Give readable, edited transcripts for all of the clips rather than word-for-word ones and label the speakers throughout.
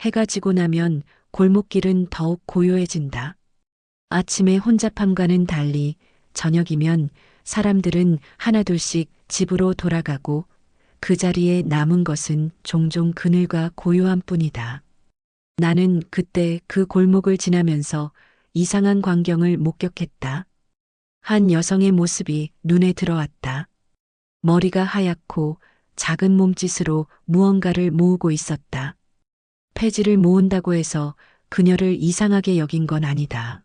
Speaker 1: 해가 지고 나면 골목길은 더욱 고요해진다. 아침의 혼잡함과는 달리 저녁이면 사람들은 하나둘씩 집으로 돌아가고 그 자리에 남은 것은 종종 그늘과 고요함 뿐이다. 나는 그때 그 골목을 지나면서 이상한 광경을 목격했다. 한 여성의 모습이 눈에 들어왔다. 머리가 하얗고 작은 몸짓으로 무언가를 모으고 있었다. 폐지를 모은다고 해서 그녀를 이상하게 여긴 건 아니다.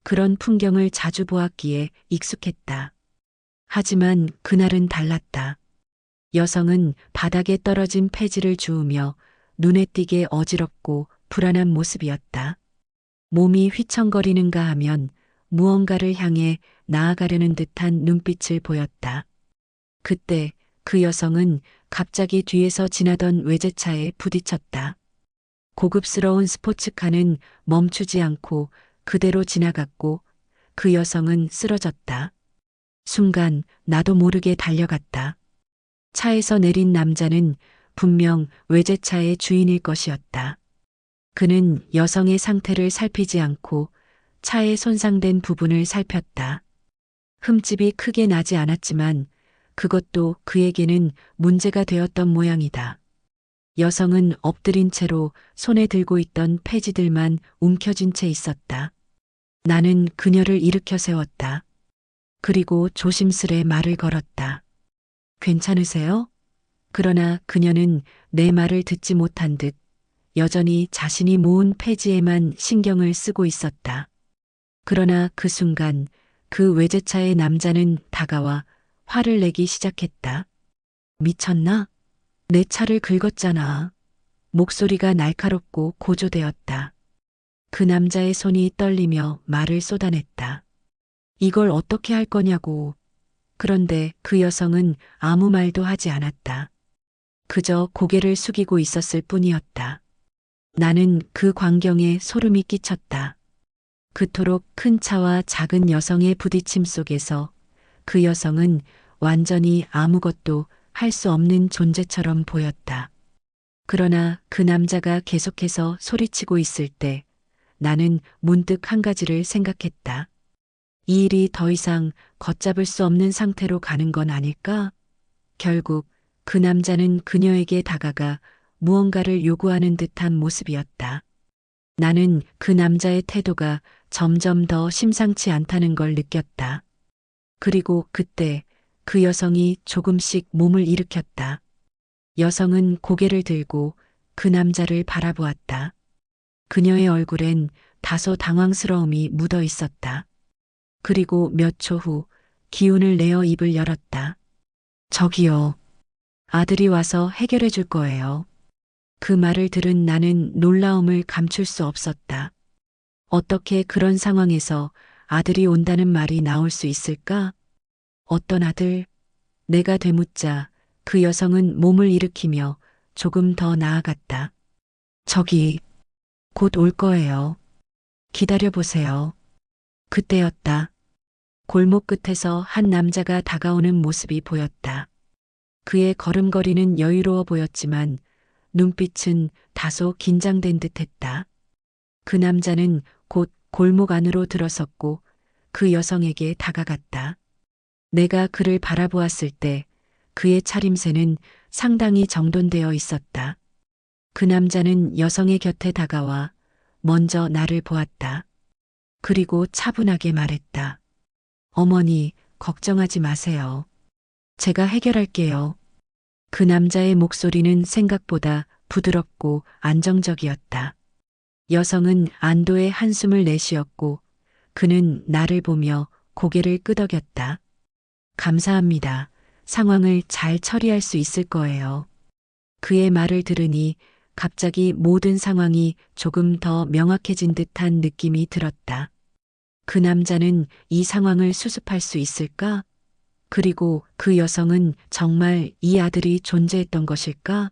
Speaker 1: 그런 풍경을 자주 보았기에 익숙했다. 하지만 그날은 달랐다. 여성은 바닥에 떨어진 폐지를 주우며 눈에 띄게 어지럽고 불안한 모습이었다. 몸이 휘청거리는가 하면 무언가를 향해 나아가려는 듯한 눈빛을 보였다. 그때 그 여성은 갑자기 뒤에서 지나던 외제차에 부딪혔다. 고급스러운 스포츠카는 멈추지 않고 그대로 지나갔고 그 여성은 쓰러졌다. 순간 나도 모르게 달려갔다. 차에서 내린 남자는 분명 외제차의 주인일 것이었다. 그는 여성의 상태를 살피지 않고 차의 손상된 부분을 살폈다. 흠집이 크게 나지 않았지만 그것도 그에게는 문제가 되었던 모양이다. 여성은 엎드린 채로 손에 들고 있던 폐지들만 움켜쥔 채 있었다. 나는 그녀를 일으켜 세웠다. 그리고 조심스레 말을 걸었다. 괜찮으세요? 그러나 그녀는 내 말을 듣지 못한 듯 여전히 자신이 모은 폐지에만 신경을 쓰고 있었다. 그러나 그 순간 그 외제차의 남자는 다가와 화를 내기 시작했다. 미쳤나? 내 차를 긁었잖아. 목소리가 날카롭고 고조되었다. 그 남자의 손이 떨리며 말을 쏟아냈다. 이걸 어떻게 할 거냐고. 그런데 그 여성은 아무 말도 하지 않았다. 그저 고개를 숙이고 있었을 뿐이었다. 나는 그 광경에 소름이 끼쳤다. 그토록 큰 차와 작은 여성의 부딪힘 속에서 그 여성은 완전히 아무것도 할 수 없는 존재처럼 보였다. 그러나 그 남자가 계속해서 소리치고 있을 때 나는 문득 한 가지를 생각했다. 이 일이 더 이상 걷잡을 수 없는 상태로 가는 건 아닐까? 결국 그 남자는 그녀에게 다가가 무언가를 요구하는 듯한 모습이었다. 나는 그 남자의 태도가 점점 더 심상치 않다는 걸 느꼈다. 그리고 그때 그 여성이 조금씩 몸을 일으켰다. 여성은 고개를 들고 그 남자를 바라보았다. 그녀의 얼굴엔 다소 당황스러움이 묻어 있었다. 그리고 몇 초 후 기운을 내어 입을 열었다. 저기요. 아들이 와서 해결해 줄 거예요. 그 말을 들은 나는 놀라움을 감출 수 없었다. 어떻게 그런 상황에서 아들이 온다는 말이 나올 수 있을까? 어떤 아들? 내가 되묻자 그 여성은 몸을 일으키며 조금 더 나아갔다. 저기, 곧 올 거예요. 기다려 보세요. 그때였다. 골목 끝에서 한 남자가 다가오는 모습이 보였다. 그의 걸음걸이는 여유로워 보였지만 눈빛은 다소 긴장된 듯 했다. 그 남자는 곧 골목 안으로 들어섰고 그 여성에게 다가갔다. 내가 그를 바라보았을 때 그의 차림새는 상당히 정돈되어 있었다. 그 남자는 여성의 곁에 다가와 먼저 나를 보았다. 그리고 차분하게 말했다. 어머니, 걱정하지 마세요. 제가 해결할게요. 그 남자의 목소리는 생각보다 부드럽고 안정적이었다. 여성은 안도의 한숨을 내쉬었고 그는 나를 보며 고개를 끄덕였다. 감사합니다. 상황을 잘 처리할 수 있을 거예요. 그의 말을 들으니 갑자기 모든 상황이 조금 더 명확해진 듯한 느낌이 들었다. 그 남자는 이 상황을 수습할 수 있을까? 그리고 그 여성은 정말 이 아들이 존재했던 것일까?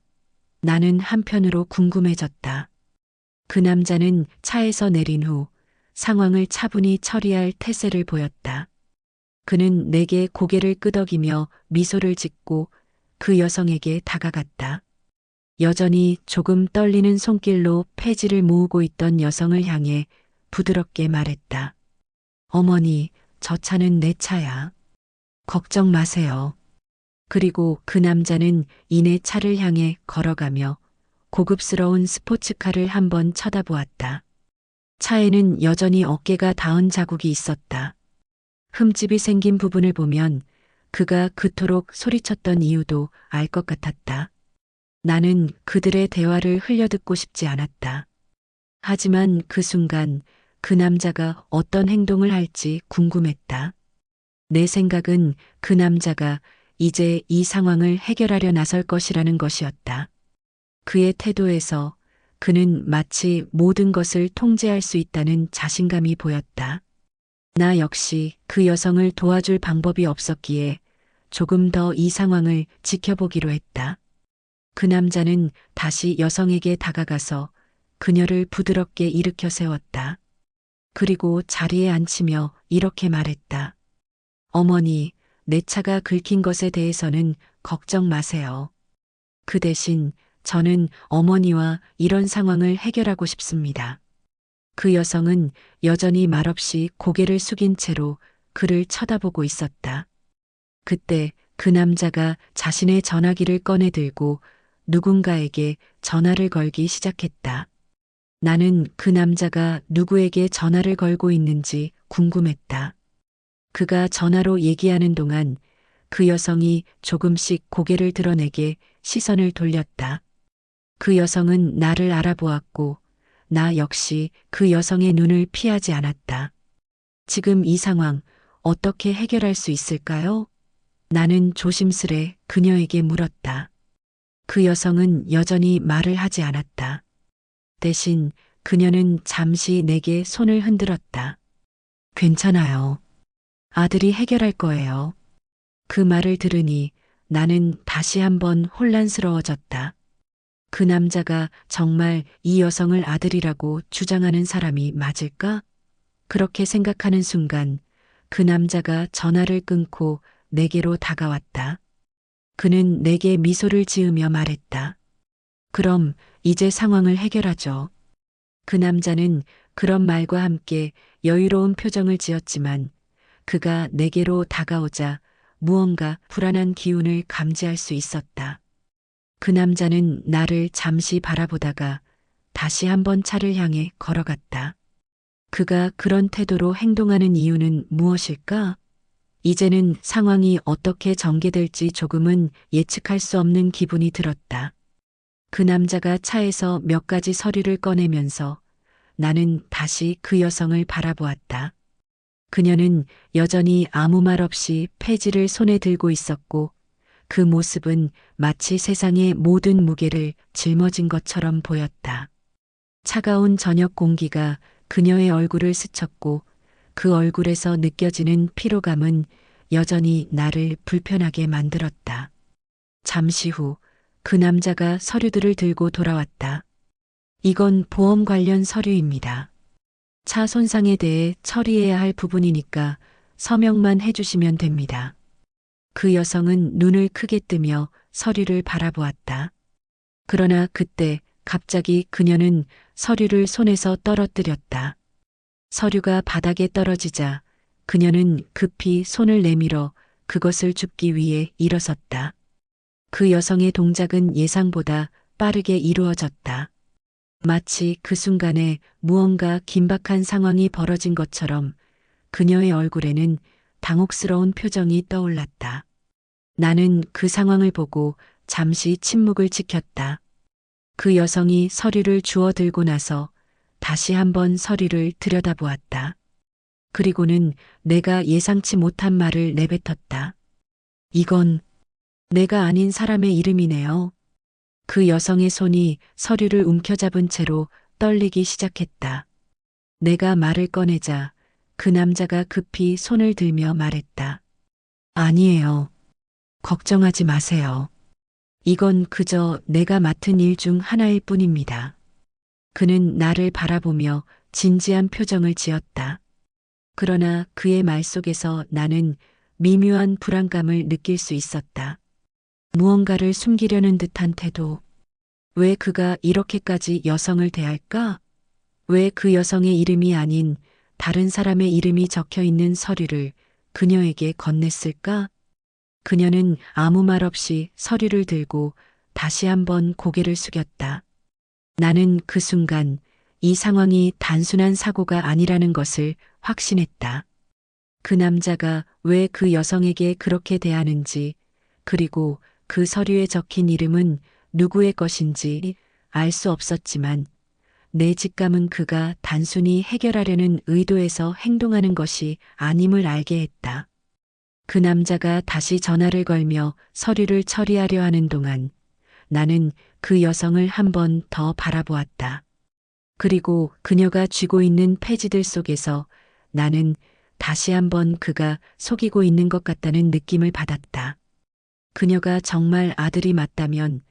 Speaker 1: 나는 한편으로 궁금해졌다. 그 남자는 차에서 내린 후 상황을 차분히 처리할 태세를 보였다. 그는 내게 고개를 끄덕이며 미소를 짓고 그 여성에게 다가갔다. 여전히 조금 떨리는 손길로 폐지를 모으고 있던 여성을 향해 부드럽게 말했다. 어머니, 저 차는 내 차야. 걱정 마세요. 그리고 그 남자는 이내 차를 향해 걸어가며 고급스러운 스포츠카를 한번 쳐다보았다. 차에는 여전히 어깨가 닿은 자국이 있었다. 흠집이 생긴 부분을 보면 그가 그토록 소리쳤던 이유도 알 것 같았다. 나는 그들의 대화를 흘려듣고 싶지 않았다. 하지만 그 순간 그 남자가 어떤 행동을 할지 궁금했다. 내 생각은 그 남자가 이제 이 상황을 해결하려 나설 것이라는 것이었다. 그의 태도에서 그는 마치 모든 것을 통제할 수 있다는 자신감이 보였다. 나 역시 그 여성을 도와줄 방법이 없었기에 조금 더 이 상황을 지켜보기로 했다. 그 남자는 다시 여성에게 다가가서 그녀를 부드럽게 일으켜 세웠다. 그리고 자리에 앉히며 이렇게 말했다. 어머니, 내 차가 긁힌 것에 대해서는 걱정 마세요. 그 대신 저는 어머니와 이런 상황을 해결하고 싶습니다. 그 여성은 여전히 말없이 고개를 숙인 채로 그를 쳐다보고 있었다. 그때 그 남자가 자신의 전화기를 꺼내 들고 누군가에게 전화를 걸기 시작했다. 나는 그 남자가 누구에게 전화를 걸고 있는지 궁금했다. 그가 전화로 얘기하는 동안 그 여성이 조금씩 고개를 드러내게 시선을 돌렸다. 그 여성은 나를 알아보았고 나 역시 그 여성의 눈을 피하지 않았다. 지금 이 상황 어떻게 해결할 수 있을까요? 나는 조심스레 그녀에게 물었다. 그 여성은 여전히 말을 하지 않았다. 대신 그녀는 잠시 내게 손을 흔들었다. 괜찮아요. 아들이 해결할 거예요. 그 말을 들으니 나는 다시 한번 혼란스러워졌다. 그 남자가 정말 이 여성을 아들이라고 주장하는 사람이 맞을까? 그렇게 생각하는 순간 그 남자가 전화를 끊고 내게로 다가왔다. 그는 내게 미소를 지으며 말했다. 그럼 이제 상황을 해결하죠. 그 남자는 그런 말과 함께 여유로운 표정을 지었지만 그가 내게로 다가오자 무언가 불안한 기운을 감지할 수 있었다. 그 남자는 나를 잠시 바라보다가 다시 한번 차를 향해 걸어갔다. 그가 그런 태도로 행동하는 이유는 무엇일까? 이제는 상황이 어떻게 전개될지 조금은 예측할 수 없는 기분이 들었다. 그 남자가 차에서 몇 가지 서류를 꺼내면서 나는 다시 그 여성을 바라보았다. 그녀는 여전히 아무 말 없이 폐지를 손에 들고 있었고 그 모습은 마치 세상의 모든 무게를 짊어진 것처럼 보였다. 차가운 저녁 공기가 그녀의 얼굴을 스쳤고 그 얼굴에서 느껴지는 피로감은 여전히 나를 불편하게 만들었다. 잠시 후 그 남자가 서류들을 들고 돌아왔다. 이건 보험 관련 서류입니다. 차 손상에 대해 처리해야 할 부분이니까 서명만 해주시면 됩니다. 그 여성은 눈을 크게 뜨며 서류를 바라보았다. 그러나 그때 갑자기 그녀는 서류를 손에서 떨어뜨렸다. 서류가 바닥에 떨어지자 그녀는 급히 손을 내밀어 그것을 줍기 위해 일어섰다. 그 여성의 동작은 예상보다 빠르게 이루어졌다. 마치 그 순간에 무언가 긴박한 상황이 벌어진 것처럼 그녀의 얼굴에는 당혹스러운 표정이 떠올랐다. 나는 그 상황을 보고 잠시 침묵을 지켰다. 그 여성이 서류를 주워 들고 나서 다시 한번 서류를 들여다보았다. 그리고는 내가 예상치 못한 말을 내뱉었다. 이건 내가 아닌 사람의 이름이네요. 그 여성의 손이 서류를 움켜잡은 채로 떨리기 시작했다. 내가 말을 꺼내자 그 남자가 급히 손을 들며 말했다. 아니에요. 걱정하지 마세요. 이건 그저 내가 맡은 일 중 하나일 뿐입니다. 그는 나를 바라보며 진지한 표정을 지었다. 그러나 그의 말 속에서 나는 미묘한 불안감을 느낄 수 있었다. 무언가를 숨기려는 듯한 태도. 왜 그가 이렇게까지 여성을 대할까? 왜 그 여성의 이름이 아닌 다른 사람의 이름이 적혀 있는 서류를 그녀에게 건넸을까? 그녀는 아무 말 없이 서류를 들고 다시 한번 고개를 숙였다. 나는 그 순간 이 상황이 단순한 사고가 아니라는 것을 확신했다. 그 남자가 왜 그 여성에게 그렇게 대하는지, 그리고 그 서류에 적힌 이름은 누구의 것인지 알 수 없었지만 내 직감은 그가 단순히 해결하려는 의도에서 행동하는 것이 아님을 알게 했다. 그 남자가 다시 전화를 걸며 서류를 처리하려 하는 동안 나는 그 여성을 한 번 더 바라보았다. 그리고 그녀가 쥐고 있는 폐지들 속에서 나는 다시 한번 그가 속이고 있는 것 같다는 느낌을 받았다. 그녀가 정말 아들이 맞다면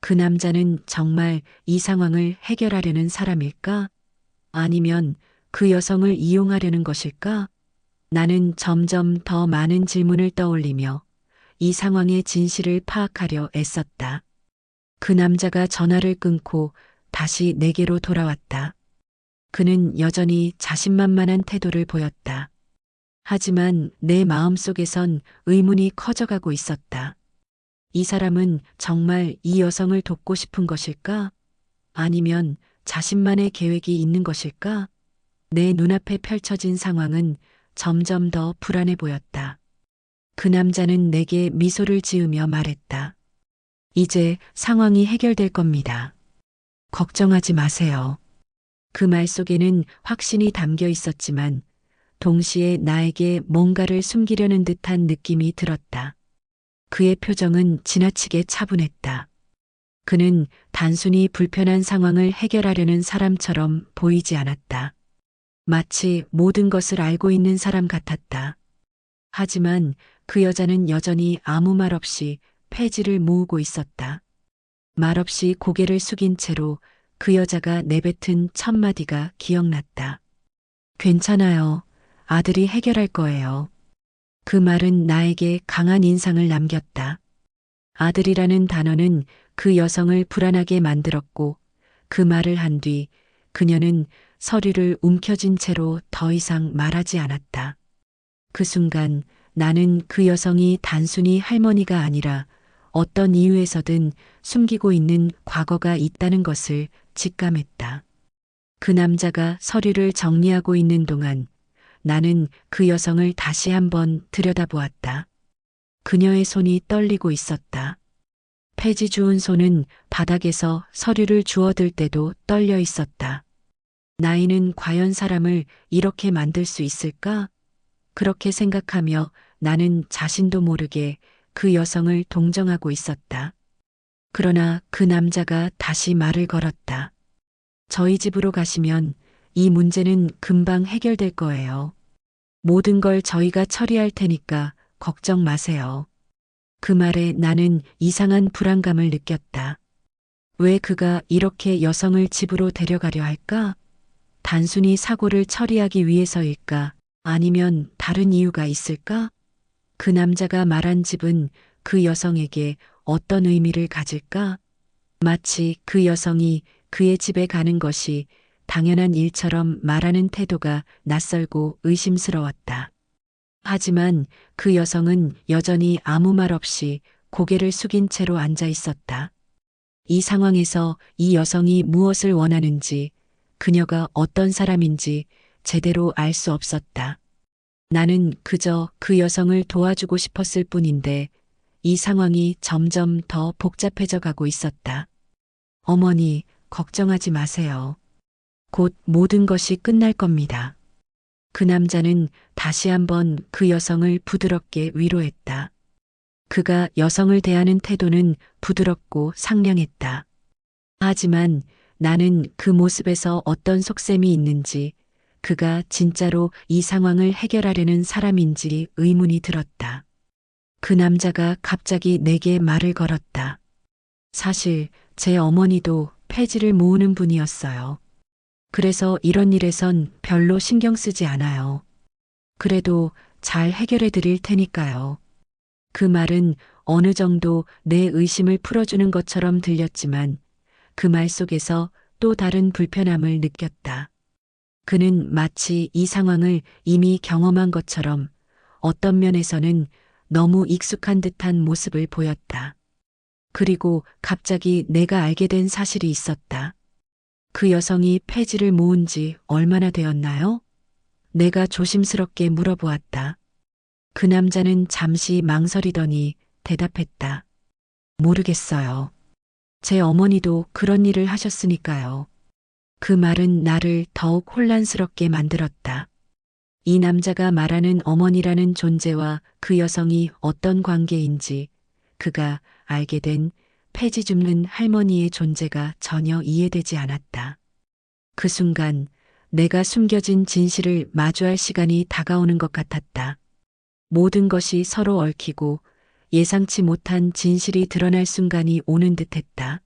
Speaker 1: 그 남자는 정말 이 상황을 해결하려는 사람일까? 아니면 그 여성을 이용하려는 것일까? 나는 점점 더 많은 질문을 떠올리며 이 상황의 진실을 파악하려 애썼다. 그 남자가 전화를 끊고 다시 내게로 돌아왔다. 그는 여전히 자신만만한 태도를 보였다. 하지만 내 마음속에선 의문이 커져가고 있었다. 이 사람은 정말 이 여성을 돕고 싶은 것일까? 아니면 자신만의 계획이 있는 것일까? 내 눈앞에 펼쳐진 상황은 점점 더 불안해 보였다. 그 남자는 내게 미소를 지으며 말했다. 이제 상황이 해결될 겁니다. 걱정하지 마세요. 그 말 속에는 확신이 담겨 있었지만 동시에 나에게 뭔가를 숨기려는 듯한 느낌이 들었다. 그의 표정은 지나치게 차분했다. 그는 단순히 불편한 상황을 해결하려는 사람처럼 보이지 않았다. 마치 모든 것을 알고 있는 사람 같았다. 하지만 그 여자는 여전히 아무 말 없이 폐지를 모으고 있었다. 말없이 고개를 숙인 채로 그 여자가 내뱉은 첫 마디가 기억났다. 괜찮아요. 아들이 해결할 거예요. 그 말은 나에게 강한 인상을 남겼다. 아들이라는 단어는 그 여성을 불안하게 만들었고 그 말을 한 뒤 그녀는 서류를 움켜쥔 채로 더 이상 말하지 않았다. 그 순간 나는 그 여성이 단순히 할머니가 아니라 어떤 이유에서든 숨기고 있는 과거가 있다는 것을 직감했다. 그 남자가 서류를 정리하고 있는 동안 나는 그 여성을 다시 한번 들여다보았다. 그녀의 손이 떨리고 있었다. 폐지 주운 손은 바닥에서 서류를 주워들 때도 떨려 있었다. 나이는 과연 사람을 이렇게 만들 수 있을까? 그렇게 생각하며 나는 자신도 모르게 그 여성을 동정하고 있었다. 그러나 그 남자가 다시 말을 걸었다. 저희 집으로 가시면 이 문제는 금방 해결될 거예요. 모든 걸 저희가 처리할 테니까 걱정 마세요. 그 말에 나는 이상한 불안감을 느꼈다. 왜 그가 이렇게 여성을 집으로 데려가려 할까? 단순히 사고를 처리하기 위해서일까? 아니면 다른 이유가 있을까? 그 남자가 말한 집은 그 여성에게 어떤 의미를 가질까? 마치 그 여성이 그의 집에 가는 것이 당연한 일처럼 말하는 태도가 낯설고 의심스러웠다. 하지만 그 여성은 여전히 아무 말 없이 고개를 숙인 채로 앉아 있었다. 이 상황에서 이 여성이 무엇을 원하는지, 그녀가 어떤 사람인지 제대로 알 수 없었다. 나는 그저 그 여성을 도와주고 싶었을 뿐인데 이 상황이 점점 더 복잡해져 가고 있었다. 어머니, 걱정하지 마세요. 곧 모든 것이 끝날 겁니다. 그 남자는 다시 한번 그 여성을 부드럽게 위로했다. 그가 여성을 대하는 태도는 부드럽고 상냥했다. 하지만 나는 그 모습에서 어떤 속셈이 있는지, 그가 진짜로 이 상황을 해결하려는 사람인지 의문이 들었다. 그 남자가 갑자기 내게 말을 걸었다. 사실 제 어머니도 폐지를 모으는 분이었어요. 그래서 이런 일에선 별로 신경 쓰지 않아요. 그래도 잘 해결해 드릴 테니까요. 그 말은 어느 정도 내 의심을 풀어주는 것처럼 들렸지만 그 말 속에서 또 다른 불편함을 느꼈다. 그는 마치 이 상황을 이미 경험한 것처럼 어떤 면에서는 너무 익숙한 듯한 모습을 보였다. 그리고 갑자기 내가 알게 된 사실이 있었다. 그 여성이 폐지를 모은 지 얼마나 되었나요? 내가 조심스럽게 물어보았다. 그 남자는 잠시 망설이더니 대답했다. 모르겠어요. 제 어머니도 그런 일을 하셨으니까요. 그 말은 나를 더욱 혼란스럽게 만들었다. 이 남자가 말하는 어머니라는 존재와 그 여성이 어떤 관계인지, 그가 알게 된 폐지 줍는 할머니의 존재가 전혀 이해되지 않았다. 그 순간 내가 숨겨진 진실을 마주할 시간이 다가오는 것 같았다. 모든 것이 서로 얽히고 예상치 못한 진실이 드러날 순간이 오는 듯했다.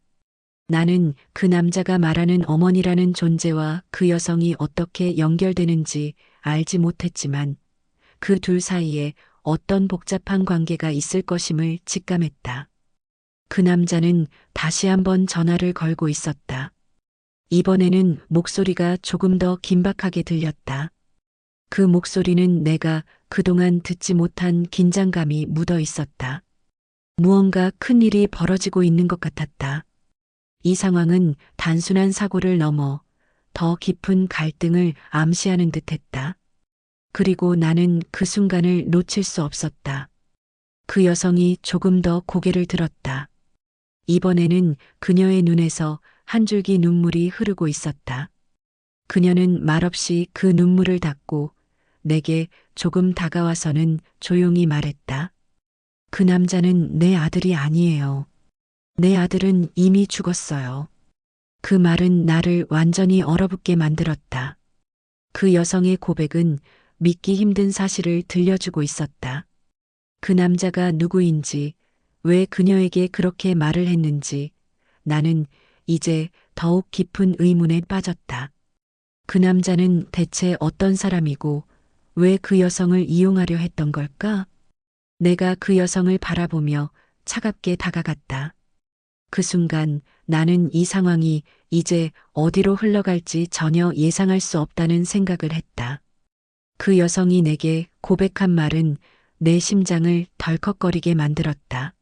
Speaker 1: 나는 그 남자가 말하는 어머니라는 존재와 그 여성이 어떻게 연결되는지 알지 못했지만 그 둘 사이에 어떤 복잡한 관계가 있을 것임을 직감했다. 그 남자는 다시 한번 전화를 걸고 있었다. 이번에는 목소리가 조금 더 긴박하게 들렸다. 그 목소리는 내가 그동안 듣지 못한 긴장감이 묻어 있었다. 무언가 큰 일이 벌어지고 있는 것 같았다. 이 상황은 단순한 사고를 넘어 더 깊은 갈등을 암시하는 듯했다. 그리고 나는 그 순간을 놓칠 수 없었다. 그 여성이 조금 더 고개를 들었다. 이번에는 그녀의 눈에서 한 줄기 눈물이 흐르고 있었다. 그녀는 말없이 그 눈물을 닦고 내게 조금 다가와서는 조용히 말했다. 그 남자는 내 아들이 아니에요. 내 아들은 이미 죽었어요. 그 말은 나를 완전히 얼어붙게 만들었다. 그 여성의 고백은 믿기 힘든 사실을 들려주고 있었다. 그 남자가 누구인지, 왜 그녀에게 그렇게 말을 했는지 나는 이제 더욱 깊은 의문에 빠졌다. 그 남자는 대체 어떤 사람이고 왜 그 여성을 이용하려 했던 걸까? 내가 그 여성을 바라보며 차갑게 다가갔다. 그 순간 나는 이 상황이 이제 어디로 흘러갈지 전혀 예상할 수 없다는 생각을 했다. 그 여성이 내게 고백한 말은 내 심장을 덜컥거리게 만들었다.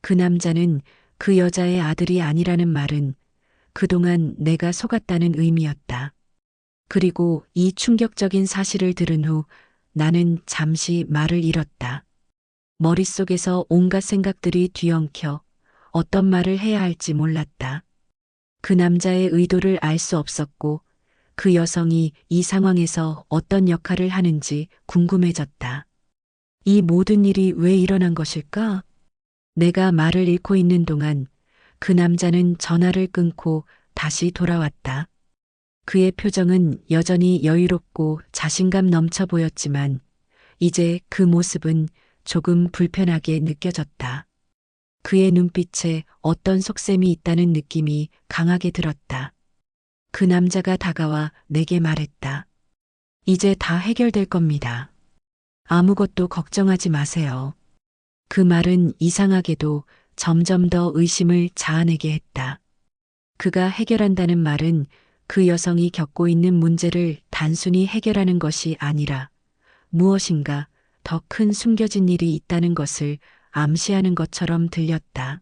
Speaker 1: 그 남자는 그 여자의 아들이 아니라는 말은 그동안 내가 속았다는 의미였다. 그리고 이 충격적인 사실을 들은 후 나는 잠시 말을 잃었다. 머릿속에서 온갖 생각들이 뒤엉켜 어떤 말을 해야 할지 몰랐다. 그 남자의 의도를 알 수 없었고 그 여성이 이 상황에서 어떤 역할을 하는지 궁금해졌다. 이 모든 일이 왜 일어난 것일까? 내가 말을 잃고 있는 동안 그 남자는 전화를 끊고 다시 돌아왔다. 그의 표정은 여전히 여유롭고 자신감 넘쳐 보였지만 이제 그 모습은 조금 불편하게 느껴졌다. 그의 눈빛에 어떤 속셈이 있다는 느낌이 강하게 들었다. 그 남자가 다가와 내게 말했다. 이제 다 해결될 겁니다. 아무것도 걱정하지 마세요. 그 말은 이상하게도 점점 더 의심을 자아내게 했다. 그가 해결한다는 말은 그 여성이 겪고 있는 문제를 단순히 해결하는 것이 아니라 무엇인가 더 큰 숨겨진 일이 있다는 것을 암시하는 것처럼 들렸다.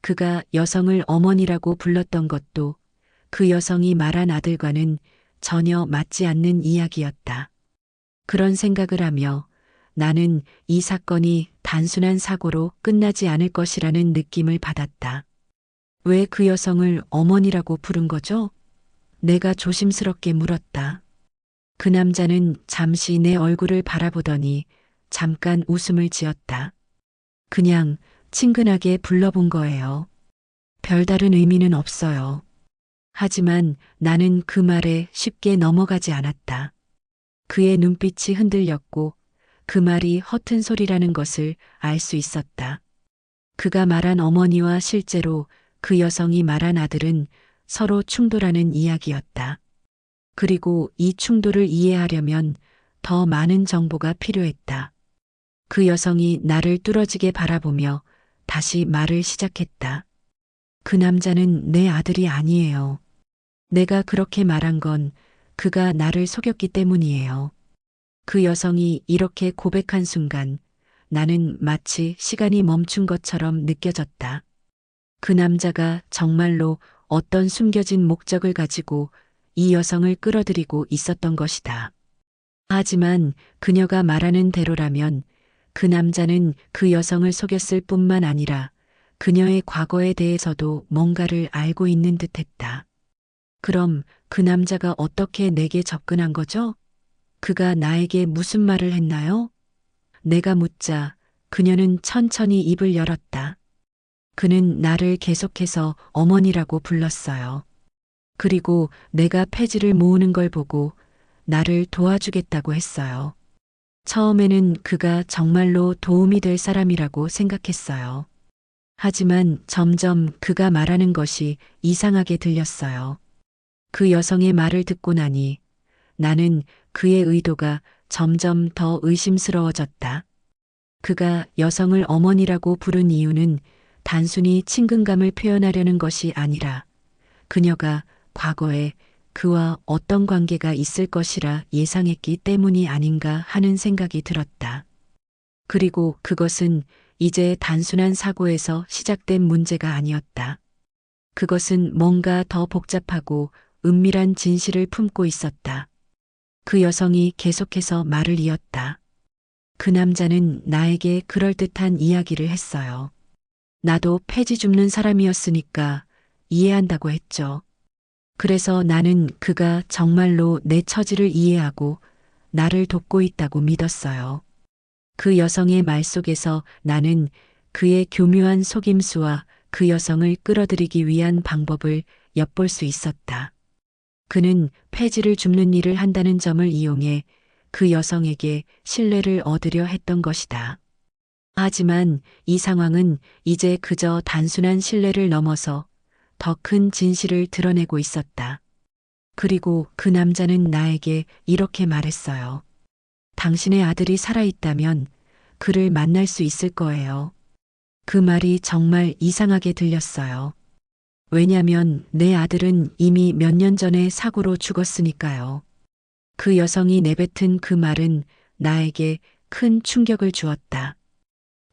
Speaker 1: 그가 여성을 어머니라고 불렀던 것도 그 여성이 말한 아들과는 전혀 맞지 않는 이야기였다. 그런 생각을 하며 나는 이 사건이 단순한 사고로 끝나지 않을 것이라는 느낌을 받았다. 왜 그 여성을 어머니라고 부른 거죠? 내가 조심스럽게 물었다. 그 남자는 잠시 내 얼굴을 바라보더니 잠깐 웃음을 지었다. 그냥 친근하게 불러본 거예요. 별다른 의미는 없어요. 하지만 나는 그 말에 쉽게 넘어가지 않았다. 그의 눈빛이 흔들렸고 그 말이 허튼 소리라는 것을 알 수 있었다. 그가 말한 어머니와 실제로 그 여성이 말한 아들은 서로 충돌하는 이야기였다. 그리고 이 충돌을 이해하려면 더 많은 정보가 필요했다. 그 여성이 나를 뚫어지게 바라보며 다시 말을 시작했다. 그 남자는 내 아들이 아니에요. 내가 그렇게 말한 건 그가 나를 속였기 때문이에요. 그 여성이 이렇게 고백한 순간 나는 마치 시간이 멈춘 것처럼 느껴졌다. 그 남자가 정말로 어떤 숨겨진 목적을 가지고 이 여성을 끌어들이고 있었던 것이다. 하지만 그녀가 말하는 대로라면 그 남자는 그 여성을 속였을 뿐만 아니라 그녀의 과거에 대해서도 뭔가를 알고 있는 듯 했다. 그럼 그 남자가 어떻게 내게 접근한 거죠? 그가 나에게 무슨 말을 했나요? 내가 묻자 그녀는 천천히 입을 열었다. 그는 나를 계속해서 어머니라고 불렀어요. 그리고 내가 폐지를 모으는 걸 보고 나를 도와주겠다고 했어요. 처음에는 그가 정말로 도움이 될 사람이라고 생각했어요. 하지만 점점 그가 말하는 것이 이상하게 들렸어요. 그 여성의 말을 듣고 나니 나는 그의 의도가 점점 더 의심스러워졌다. 그가 여성을 어머니라고 부른 이유는 단순히 친근감을 표현하려는 것이 아니라 그녀가 과거에 그와 어떤 관계가 있을 것이라 예상했기 때문이 아닌가 하는 생각이 들었다. 그리고 그것은 이제 단순한 사고에서 시작된 문제가 아니었다. 그것은 뭔가 더 복잡하고 은밀한 진실을 품고 있었다. 그 여성이 계속해서 말을 이었다. 그 남자는 나에게 그럴듯한 이야기를 했어요. 나도 폐지 줍는 사람이었으니까 이해한다고 했죠. 그래서 나는 그가 정말로 내 처지를 이해하고 나를 돕고 있다고 믿었어요. 그 여성의 말 속에서 나는 그의 교묘한 속임수와 그 여성을 끌어들이기 위한 방법을 엿볼 수 있었다. 그는 폐지를 줍는 일을 한다는 점을 이용해 그 여성에게 신뢰를 얻으려 했던 것이다. 하지만 이 상황은 이제 그저 단순한 신뢰를 넘어서 더 큰 진실을 드러내고 있었다. 그리고 그 남자는 나에게 이렇게 말했어요. 당신의 아들이 살아있다면 그를 만날 수 있을 거예요. 그 말이 정말 이상하게 들렸어요. 왜냐면 내 아들은 이미 몇 년 전에 사고로 죽었으니까요. 그 여성이 내뱉은 그 말은 나에게 큰 충격을 주었다.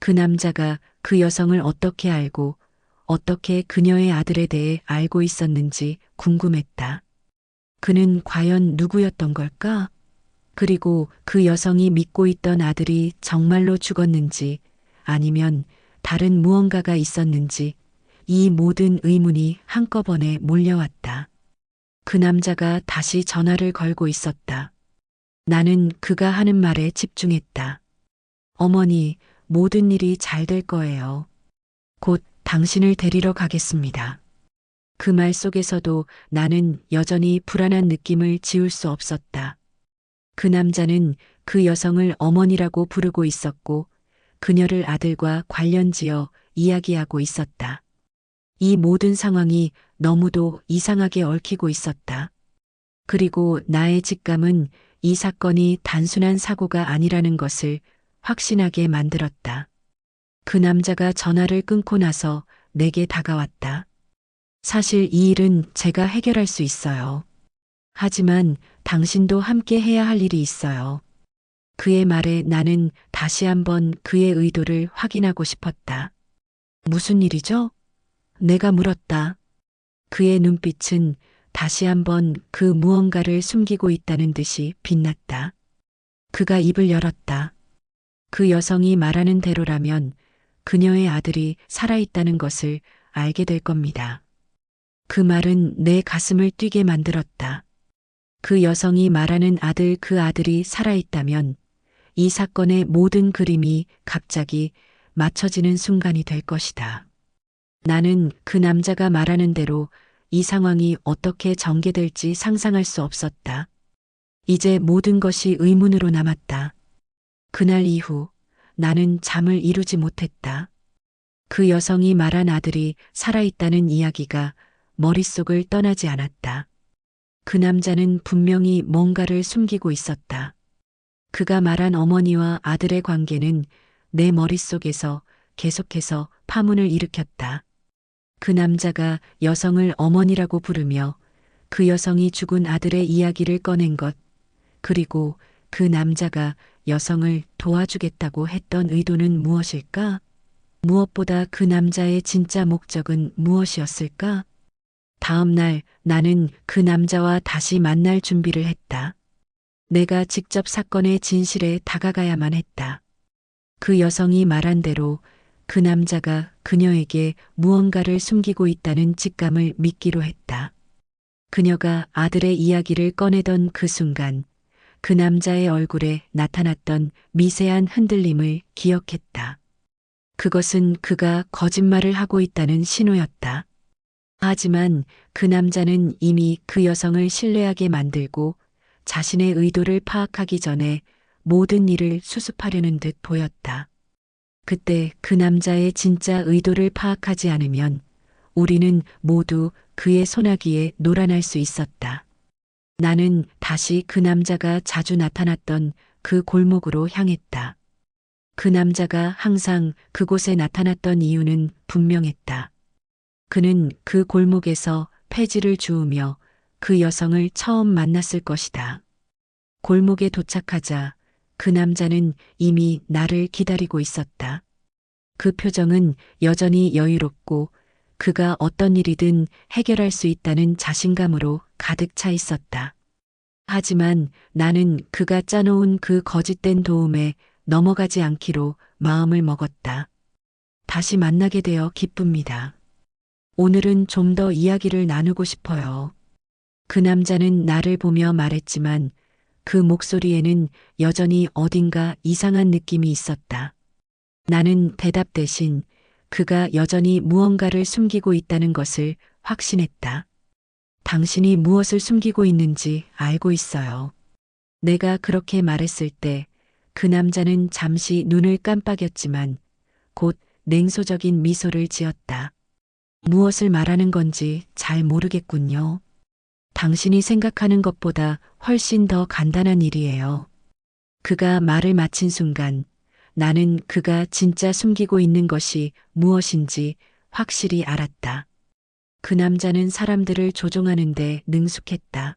Speaker 1: 그 남자가 그 여성을 어떻게 알고 어떻게 그녀의 아들에 대해 알고 있었는지 궁금했다. 그는 과연 누구였던 걸까? 그리고 그 여성이 믿고 있던 아들이 정말로 죽었는지 아니면 다른 무언가가 있었는지 이 모든 의문이 한꺼번에 몰려왔다. 그 남자가 다시 전화를 걸고 있었다. 나는 그가 하는 말에 집중했다. 어머니, 모든 일이 잘 될 거예요. 곧 당신을 데리러 가겠습니다. 그 말 속에서도 나는 여전히 불안한 느낌을 지울 수 없었다. 그 남자는 그 여성을 어머니라고 부르고 있었고 그녀를 아들과 관련지어 이야기하고 있었다. 이 모든 상황이 너무도 이상하게 얽히고 있었다. 그리고 나의 직감은 이 사건이 단순한 사고가 아니라는 것을 확신하게 만들었다. 그 남자가 전화를 끊고 나서 내게 다가왔다. 사실 이 일은 제가 해결할 수 있어요. 하지만 당신도 함께 해야 할 일이 있어요. 그의 말에 나는 다시 한번 그의 의도를 확인하고 싶었다. 무슨 일이죠? 내가 물었다. 그의 눈빛은 다시 한번 그 무언가를 숨기고 있다는 듯이 빛났다. 그가 입을 열었다. 그 여성이 말하는 대로라면 그녀의 아들이 살아있다는 것을 알게 될 겁니다. 그 말은 내 가슴을 뛰게 만들었다. 그 여성이 말하는 아들, 그 아들이 살아있다면 이 사건의 모든 그림이 갑자기 맞춰지는 순간이 될 것이다. 나는 그 남자가 말하는 대로 이 상황이 어떻게 전개될지 상상할 수 없었다. 이제 모든 것이 의문으로 남았다. 그날 이후 나는 잠을 이루지 못했다. 그 여성이 말한 아들이 살아있다는 이야기가 머릿속을 떠나지 않았다. 그 남자는 분명히 뭔가를 숨기고 있었다. 그가 말한 어머니와 아들의 관계는 내 머릿속에서 계속해서 파문을 일으켰다. 그 남자가 여성을 어머니라고 부르며 그 여성이 죽은 아들의 이야기를 꺼낸 것, 그리고 그 남자가 여성을 도와주겠다고 했던 의도는 무엇일까? 무엇보다 그 남자의 진짜 목적은 무엇이었을까? 다음 날 나는 그 남자와 다시 만날 준비를 했다. 내가 직접 사건의 진실에 다가가야만 했다. 그 여성이 말한 대로 그 남자가 그녀에게 무언가를 숨기고 있다는 직감을 믿기로 했다. 그녀가 아들의 이야기를 꺼내던 그 순간 그 남자의 얼굴에 나타났던 미세한 흔들림을 기억했다. 그것은 그가 거짓말을 하고 있다는 신호였다. 하지만 그 남자는 이미 그 여성을 신뢰하게 만들고 자신의 의도를 파악하기 전에 모든 일을 수습하려는 듯 보였다. 그때 그 남자의 진짜 의도를 파악하지 않으면 우리는 모두 그의 소나기에 놀아날 수 있었다. 나는 다시 그 남자가 자주 나타났던 그 골목으로 향했다. 그 남자가 항상 그곳에 나타났던 이유는 분명했다. 그는 그 골목에서 폐지를 주우며 그 여성을 처음 만났을 것이다. 골목에 도착하자 그 남자는 이미 나를 기다리고 있었다. 그 표정은 여전히 여유롭고 그가 어떤 일이든 해결할 수 있다는 자신감으로 가득 차 있었다. 하지만 나는 그가 짜놓은 그 거짓된 도움에 넘어가지 않기로 마음을 먹었다. 다시 만나게 되어 기쁩니다. 오늘은 좀 더 이야기를 나누고 싶어요. 그 남자는 나를 보며 말했지만 그 목소리에는 여전히 어딘가 이상한 느낌이 있었다. 나는 대답 대신 그가 여전히 무언가를 숨기고 있다는 것을 확신했다. 당신이 무엇을 숨기고 있는지 알고 있어요. 내가 그렇게 말했을 때 그 남자는 잠시 눈을 깜빡였지만 곧 냉소적인 미소를 지었다. 무엇을 말하는 건지 잘 모르겠군요. 당신이 생각하는 것보다 훨씬 더 간단한 일이에요. 그가 말을 마친 순간 나는 그가 진짜 숨기고 있는 것이 무엇인지 확실히 알았다. 그 남자는 사람들을 조종하는데 능숙했다.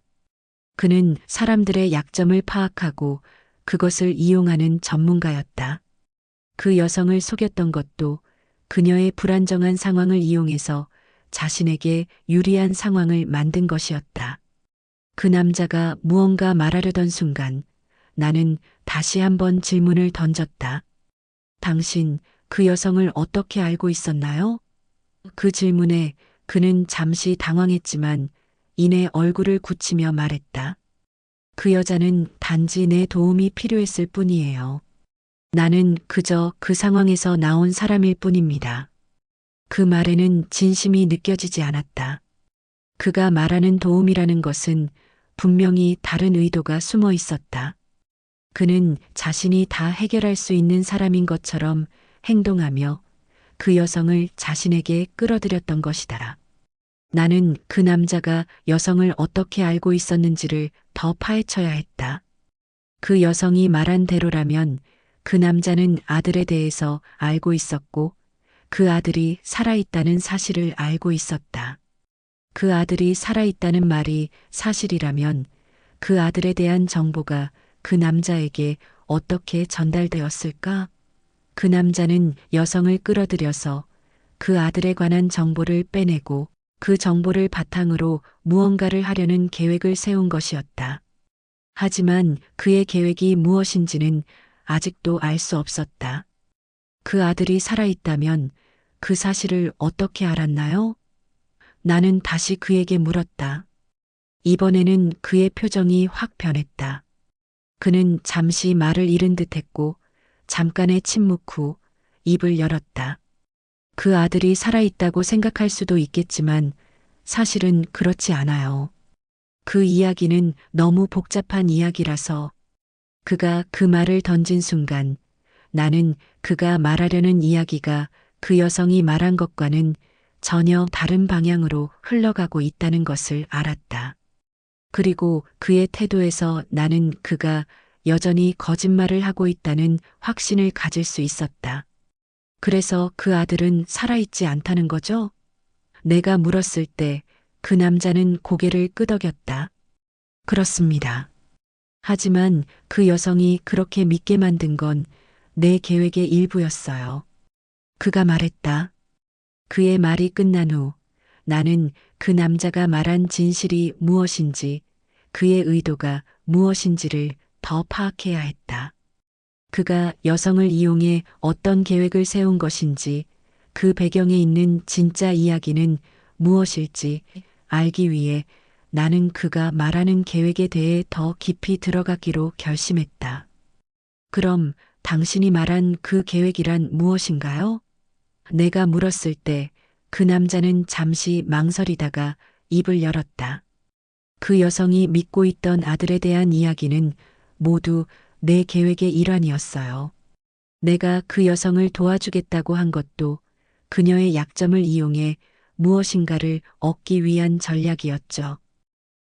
Speaker 1: 그는 사람들의 약점을 파악하고 그것을 이용하는 전문가였다. 그 여성을 속였던 것도 그녀의 불안정한 상황을 이용해서 자신에게 유리한 상황을 만든 것이었다. 그 남자가 무언가 말하려던 순간 나는 다시 한번 질문을 던졌다. 당신 그 여성을 어떻게 알고 있었나요? 그 질문에 그는 잠시 당황했지만 이내 얼굴을 굳히며 말했다. 그 여자는 단지 내 도움이 필요했을 뿐이에요. 나는 그저 그 상황에서 나온 사람일 뿐입니다. 그 말에는 진심이 느껴지지 않았다. 그가 말하는 도움이라는 것은 분명히 다른 의도가 숨어 있었다. 그는 자신이 다 해결할 수 있는 사람인 것처럼 행동하며 그 여성을 자신에게 끌어들였던 것이다. 나는 그 남자가 여성을 어떻게 알고 있었는지를 더 파헤쳐야 했다. 그 여성이 말한 대로라면 그 남자는 아들에 대해서 알고 있었고 그 아들이 살아있다는 사실을 알고 있었다. 그 아들이 살아있다는 말이 사실이라면 그 아들에 대한 정보가 그 남자에게 어떻게 전달되었을까? 그 남자는 여성을 끌어들여서 그 아들에 관한 정보를 빼내고 그 정보를 바탕으로 무언가를 하려는 계획을 세운 것이었다. 하지만 그의 계획이 무엇인지는 아직도 알 수 없었다. 그 아들이 살아있다면 그 사실을 어떻게 알았나요? 나는 다시 그에게 물었다. 이번에는 그의 표정이 확 변했다. 그는 잠시 말을 잃은 듯했고 잠깐의 침묵 후 입을 열었다. 그 아들이 살아있다고 생각할 수도 있겠지만 사실은 그렇지 않아요. 그 이야기는 너무 복잡한 이야기라서. 그가 그 말을 던진 순간 나는 그가 말하려는 이야기가 그 여성이 말한 것과는 전혀 다른 방향으로 흘러가고 있다는 것을 알았다. 그리고 그의 태도에서 나는 그가 여전히 거짓말을 하고 있다는 확신을 가질 수 있었다. 그래서 그 아들은 살아있지 않다는 거죠? 내가 물었을 때 그 남자는 고개를 끄덕였다. 그렇습니다. 하지만 그 여성이 그렇게 믿게 만든 건 내 계획의 일부였어요. 그가 말했다. 그의 말이 끝난 후 나는 그 남자가 말한 진실이 무엇인지, 그의 의도가 무엇인지를 더 파악해야 했다. 그가 여성을 이용해 어떤 계획을 세운 것인지, 그 배경에 있는 진짜 이야기는 무엇일지 알기 위해 나는 그가 말하는 계획에 대해 더 깊이 들어가기로 결심했다. 그럼 당신이 말한 그 계획이란 무엇인가요? 내가 물었을 때 그 남자는 잠시 망설이다가 입을 열었다. 그 여성이 믿고 있던 아들에 대한 이야기는 모두 내 계획의 일환이었어요. 내가 그 여성을 도와주겠다고 한 것도 그녀의 약점을 이용해 무엇인가를 얻기 위한 전략이었죠.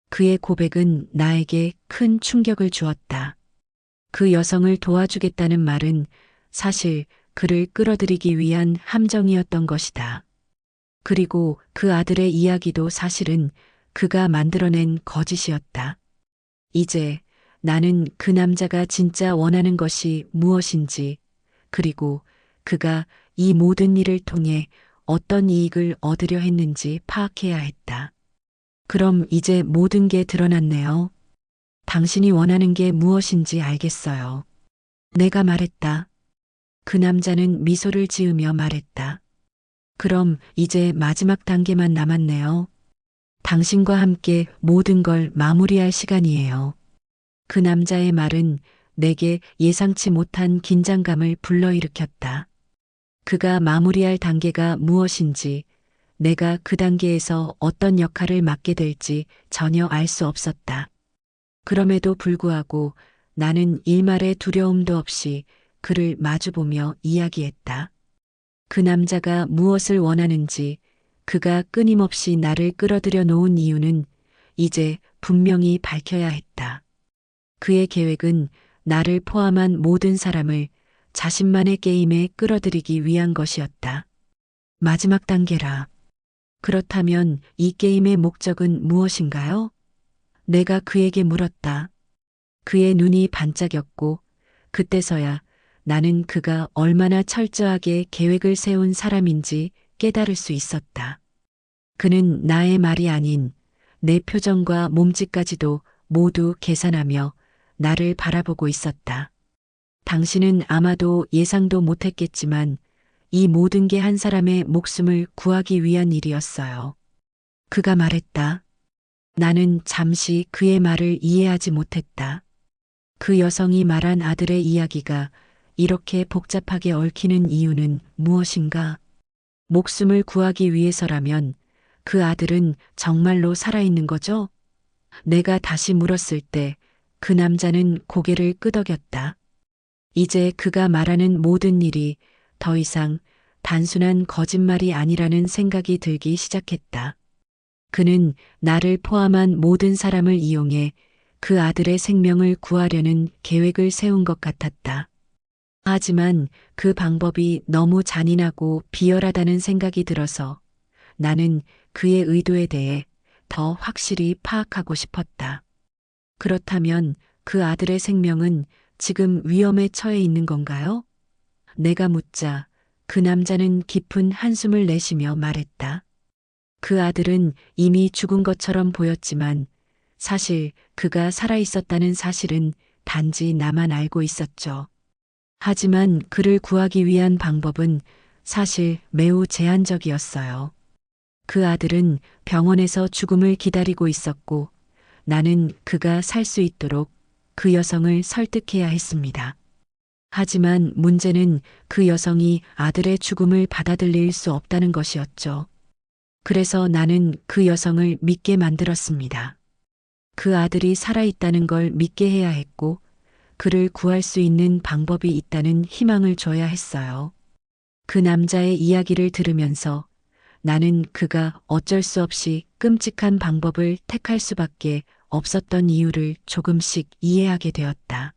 Speaker 1: 그의 고백은 나에게 큰 충격을 주었다. 그 여성을 도와주겠다는 말은 사실 그를 끌어들이기 위한 함정이었던 것이다. 그리고 그 아들의 이야기도 사실은 그가 만들어낸 거짓이었다. 이제 나는 그 남자가 진짜 원하는 것이 무엇인지, 그리고 그가 이 모든 일을 통해 어떤 이익을 얻으려 했는지 파악해야 했다. 그럼 이제 모든 게 드러났네요. 당신이 원하는 게 무엇인지 알겠어요. 내가 말했다. 그 남자는 미소를 지으며 말했다. 그럼 이제 마지막 단계만 남았네요. 당신과 함께 모든 걸 마무리할 시간이에요. 그 남자의 말은 내게 예상치 못한 긴장감을 불러일으켰다. 그가 마무리할 단계가 무엇인지, 내가 그 단계에서 어떤 역할을 맡게 될지 전혀 알 수 없었다. 그럼에도 불구하고 나는 일말의 두려움도 없이 그를 마주보며 이야기했다. 그 남자가 무엇을 원하는지, 그가 끊임없이 나를 끌어들여 놓은 이유는 이제 분명히 밝혀야 했다. 그의 계획은 나를 포함한 모든 사람을 자신만의 게임에 끌어들이기 위한 것이었다. 마지막 단계라. 그렇다면 이 게임의 목적은 무엇인가요? 내가 그에게 물었다. 그의 눈이 반짝였고 그때서야 나는 그가 얼마나 철저하게 계획을 세운 사람인지 깨달을 수 있었다. 그는 나의 말이 아닌 내 표정과 몸짓까지도 모두 계산하며 나를 바라보고 있었다. 당신은 아마도 예상도 못했겠지만 이 모든 게 한 사람의 목숨을 구하기 위한 일이었어요. 그가 말했다. 나는 잠시 그의 말을 이해하지 못했다. 그 여성이 말한 아들의 이야기가 이렇게 복잡하게 얽히는 이유는 무엇인가? 목숨을 구하기 위해서라면 그 아들은 정말로 살아있는 거죠? 내가 다시 물었을 때 그 남자는 고개를 끄덕였다. 이제 그가 말하는 모든 일이 더 이상 단순한 거짓말이 아니라는 생각이 들기 시작했다. 그는 나를 포함한 모든 사람을 이용해 그 아들의 생명을 구하려는 계획을 세운 것 같았다. 하지만 그 방법이 너무 잔인하고 비열하다는 생각이 들어서 나는 그의 의도에 대해 더 확실히 파악하고 싶었다. 그렇다면 그 아들의 생명은 지금 위험에 처해 있는 건가요? 내가 묻자 그 남자는 깊은 한숨을 내쉬며 말했다. 그 아들은 이미 죽은 것처럼 보였지만 사실 그가 살아 있었다는 사실은 단지 나만 알고 있었죠. 하지만 그를 구하기 위한 방법은 사실 매우 제한적이었어요. 그 아들은 병원에서 죽음을 기다리고 있었고 나는 그가 살 수 있도록 그 여성을 설득해야 했습니다. 하지만 문제는 그 여성이 아들의 죽음을 받아들일 수 없다는 것이었죠. 그래서 나는 그 여성을 믿게 만들었습니다. 그 아들이 살아있다는 걸 믿게 해야 했고 그를 구할 수 있는 방법이 있다는 희망을 줘야 했어요. 그 남자의 이야기를 들으면서 나는 그가 어쩔 수 없이 끔찍한 방법을 택할 수밖에 없었던 이유를 조금씩 이해하게 되었다.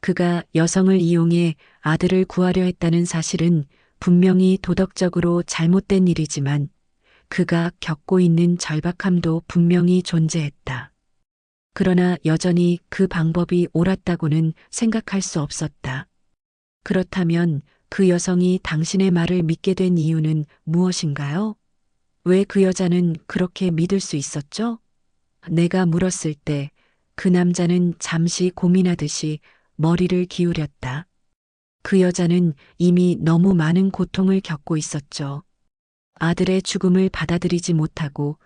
Speaker 1: 그가 여성을 이용해 아들을 구하려 했다는 사실은 분명히 도덕적으로 잘못된 일이지만 그가 겪고 있는 절박함도 분명히 존재했다. 그러나 여전히 그 방법이 옳았다고는 생각할 수 없었다. 그렇다면 그 여성이 당신의 말을 믿게 된 이유는 무엇인가요? 왜 그 여자는 그렇게 믿을 수 있었죠? 내가 물었을 때 그 남자는 잠시 고민하듯이 머리를 기울였다. 그 여자는 이미 너무 많은 고통을 겪고 있었죠. 아들의 죽음을 받아들이지 못하고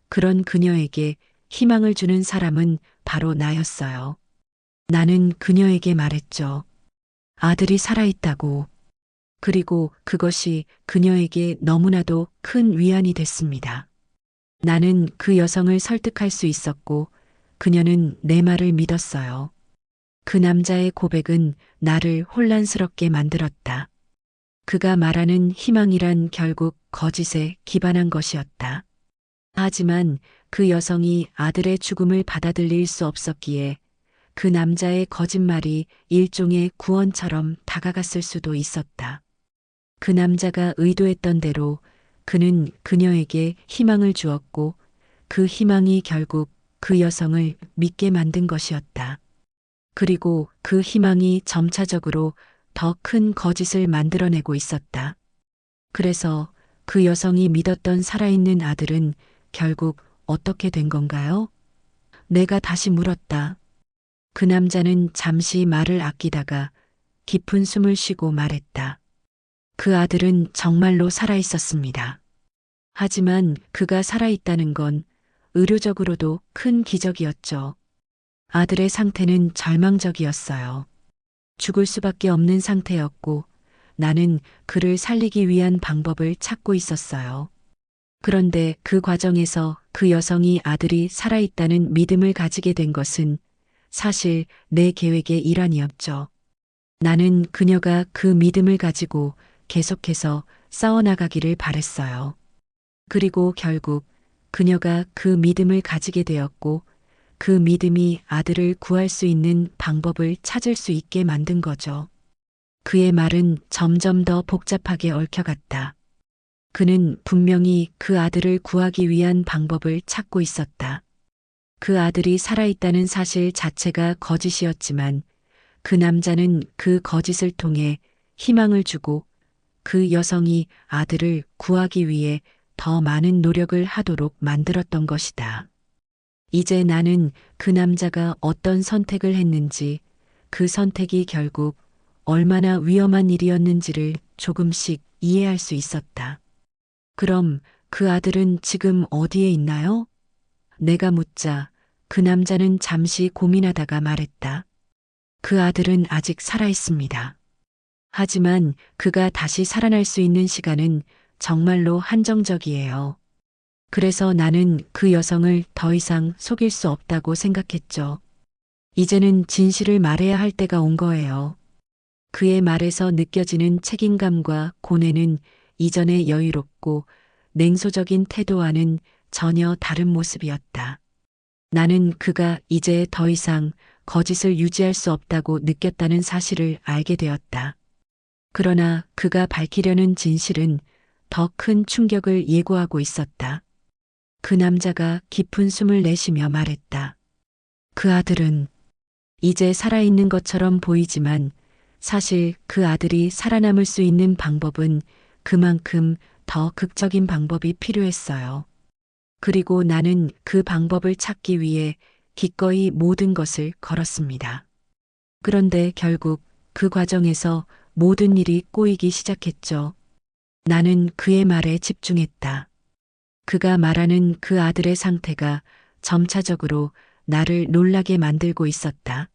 Speaker 1: 그런 그녀에게 희망을 주는 사람은 바로 나였어요. 나는 그녀에게 말했죠. 아들이 살아있다고. 그리고 그것이 그녀에게 너무나도 큰 위안이 됐습니다. 나는 그 여성을 설득할 수 있었고 그녀는 내 말을 믿었어요. 그 남자의 고백은 나를 혼란스럽게 만들었다. 그가 말하는 희망이란 결국 거짓에 기반한 것이었다. 하지만 그 여성이 아들의 죽음을 받아들일 수 없었기에 그 남자의 거짓말이 일종의 구원처럼 다가갔을 수도 있었다. 그 남자가 의도했던 대로 그는 그녀에게 희망을 주었고 그 희망이 결국 그 여성을 믿게 만든 것이었다. 그리고 그 희망이 점차적으로 더 큰 거짓을 만들어내고 있었다. 그래서 그 여성이 믿었던 살아있는 아들은 결국 어떻게 된 건가요? 내가 다시 물었다. 그 남자는 잠시 말을 아끼다가 깊은 숨을 쉬고 말했다. 그 아들은 정말로 살아있었습니다. 하지만 그가 살아있다는 건 의료적으로도 큰 기적이었죠. 아들의 상태는 절망적이었어요. 죽을 수밖에 없는 상태였고 나는 그를 살리기 위한 방법을 찾고 있었어요. 그런데 그 과정에서 그 여성이 아들이 살아있다는 믿음을 가지게 된 것은 사실 내 계획의 일환이었죠. 나는 그녀가 그 믿음을 가지고 계속해서 싸워나가기를 바랬어요. 그리고 결국 그녀가 그 믿음을 가지게 되었고 그 믿음이 아들을 구할 수 있는 방법을 찾을 수 있게 만든 거죠. 그의 말은 점점 더 복잡하게 얽혀갔다. 그는 분명히 그 아들을 구하기 위한 방법을 찾고 있었다. 그 아들이 살아있다는 사실 자체가 거짓이었지만 그 남자는 그 거짓을 통해 희망을 주고 그 여성이 아들을 구하기 위해 더 많은 노력을 하도록 만들었던 것이다. 이제 나는 그 남자가 어떤 선택을 했는지 그 선택이 결국 얼마나 위험한 일이었는지를 조금씩 이해할 수 있었다. 그럼 그 아들은 지금 어디에 있나요? 내가 묻자 그 남자는 잠시 고민하다가 말했다. 그 아들은 아직 살아 있습니다. 하지만 그가 다시 살아날 수 있는 시간은 정말로 한정적이에요. 그래서 나는 그 여성을 더 이상 속일 수 없다고 생각했죠. 이제는 진실을 말해야 할 때가 온 거예요. 그의 말에서 느껴지는 책임감과 고뇌는 이전의 여유롭고 냉소적인 태도와는 전혀 다른 모습이었다. 나는 그가 이제 더 이상 거짓을 유지할 수 없다고 느꼈다는 사실을 알게 되었다. 그러나 그가 밝히려는 진실은 더 큰 충격을 예고하고 있었다. 그 남자가 깊은 숨을 내쉬며 말했다. 그 아들은 이제 살아있는 것처럼 보이지만 사실 그 아들이 살아남을 수 있는 방법은 그만큼 더 극적인 방법이 필요했어요. 그리고 나는 그 방법을 찾기 위해 기꺼이 모든 것을 걸었습니다. 그런데 결국 그 과정에서 모든 일이 꼬이기 시작했죠. 나는 그의 말에 집중했다. 그가 말하는 그 아들의 상태가 점차적으로 나를 놀라게 만들고 있었다.